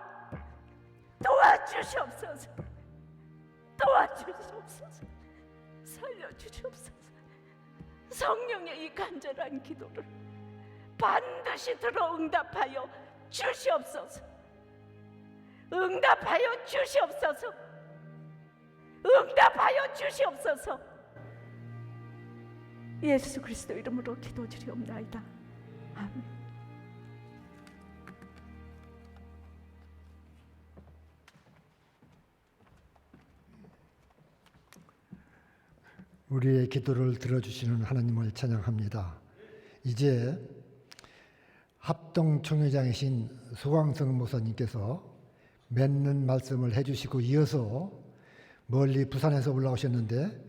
도와주시옵소서. 도와주시옵소서. 살려주시옵소서. 성령의 이 간절한 기도를 반드시 들어 응답하여 주시옵소서. 응답하여 주시옵소서. 응답하여 주시옵소서. 예수 그리스도 이름으로 기도드리옵나이다. 아멘. 우리의 기도를 들어주시는 하나님을 찬양합니다. 이제 합동총회장이신 소광성 목사님께서 맺는 말씀을 해주시고 이어서 멀리 부산에서 올라오셨는데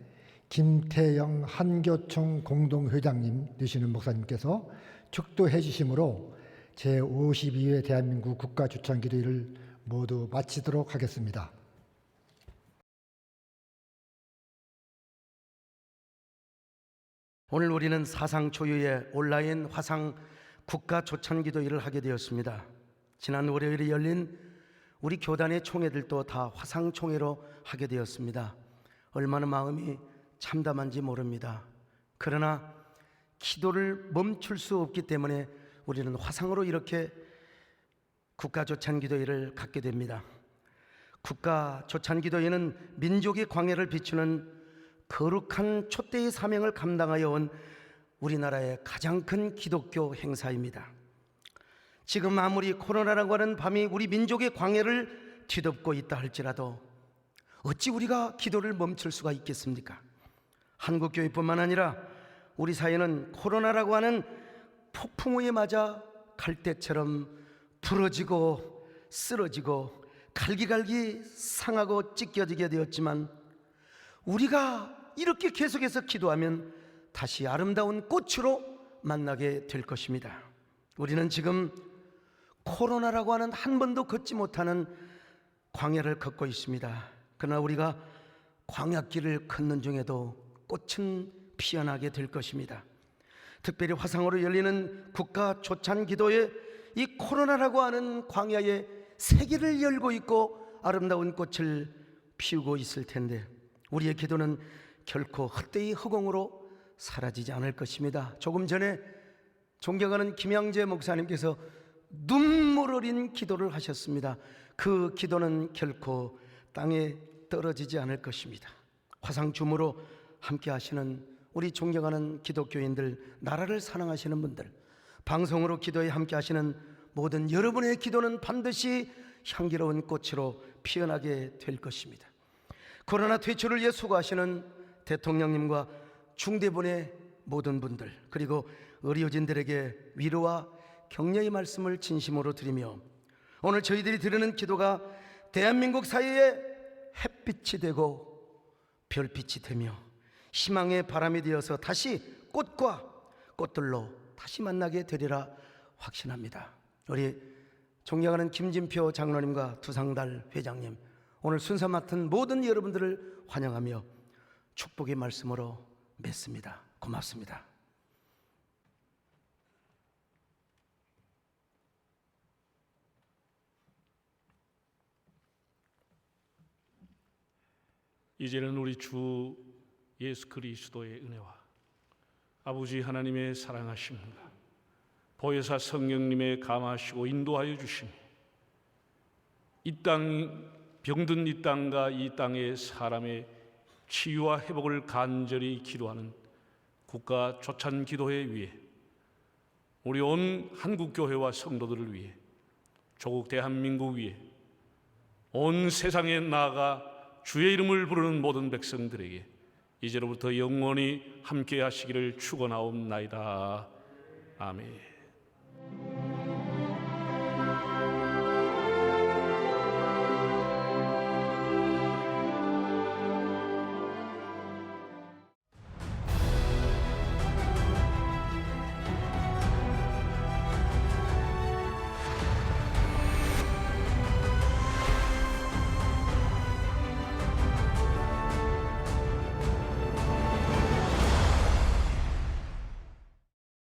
김태영 한교총 공동회장님 되시는 목사님께서 축도해 주심으로 제52회 대한민국 국가주창기도회를 모두 마치도록 하겠습니다. 오늘 우리는 사상 초유의 온라인 화상 국가 조찬기도회를 하게 되었습니다. 지난 월요일에 열린 우리 교단의 총회들도 다 화상 총회로 하게 되었습니다. 얼마나 마음이 참담한지 모릅니다. 그러나 기도를 멈출 수 없기 때문에 우리는 화상으로 이렇게 국가 조찬기도회를 갖게 됩니다. 국가 조찬기도회는 민족의 광해를 비추는 거룩한 촛대의 사명을 감당하여 온 우리나라의 가장 큰 기독교 행사입니다. 지금 아무리 코로나라고 하는 밤이 우리 민족의 광해를 뒤덮고 있다 할지라도 어찌 우리가 기도를 멈출 수가 있겠습니까? 한국교회뿐만 아니라 우리 사회는 코로나라고 하는 폭풍우에 맞아 갈대처럼 부러지고 쓰러지고 갈기갈기 상하고 찢겨지게 되었지만 우리가 이렇게 계속해서 기도하면 다시 아름다운 꽃으로 만나게 될 것입니다. 우리는 지금 코로나라고 하는 한 번도 걷지 못하는 광야를 걷고 있습니다. 그러나 우리가 광야길을 걷는 중에도 꽃은 피어나게 될 것입니다. 특별히 화상으로 열리는 국가 조찬 기도에 이 코로나라고 하는 광야에 세계를 열고 있고 아름다운 꽃을 피우고 있을 텐데 우리의 기도는 결코 헛되이 허공으로 사라지지 않을 것입니다. 조금 전에 존경하는 김양재 목사님께서 눈물 어린 기도를 하셨습니다. 그 기도는 결코 땅에 떨어지지 않을 것입니다. 화상줌으로 함께 하시는 우리 존경하는 기독교인들, 나라를 사랑하시는 분들, 방송으로 기도에 함께 하시는 모든 여러분의 기도는 반드시 향기로운 꽃으로 피어나게 될 것입니다. 코로나 퇴출을 위해 수고하시는 대통령님과 중대본의 모든 분들, 그리고 의료진들에게 위로와 격려의 말씀을 진심으로 드리며 오늘 저희들이 드리는 기도가 대한민국 사회에 햇빛이 되고 별빛이 되며 희망의 바람이 되어서 다시 꽃과 꽃들로 다시 만나게 되리라 확신합니다. 우리 존경하는 김진표 장로님과 두상달 회장님, 오늘 순서 맡은 모든 여러분들을 환영하며 축복의 말씀으로 맺습니다. 고맙습니다. 이제는 우리 주 예수 그리스도의 은혜와 아버지 하나님의 사랑하심과 보혜사 성령님의 감하시고 인도하여 주심이 이 땅 병든 이 땅과 이 땅의 사람의 치유와 회복을 간절히 기도하는 국가 조찬 기도회 위에 우리 온 한국교회와 성도들을 위해 조국 대한민국 위에 온 세상에 나아가 주의 이름을 부르는 모든 백성들에게 이제로부터 영원히 함께 하시기를 축원하옵나이다. 아멘.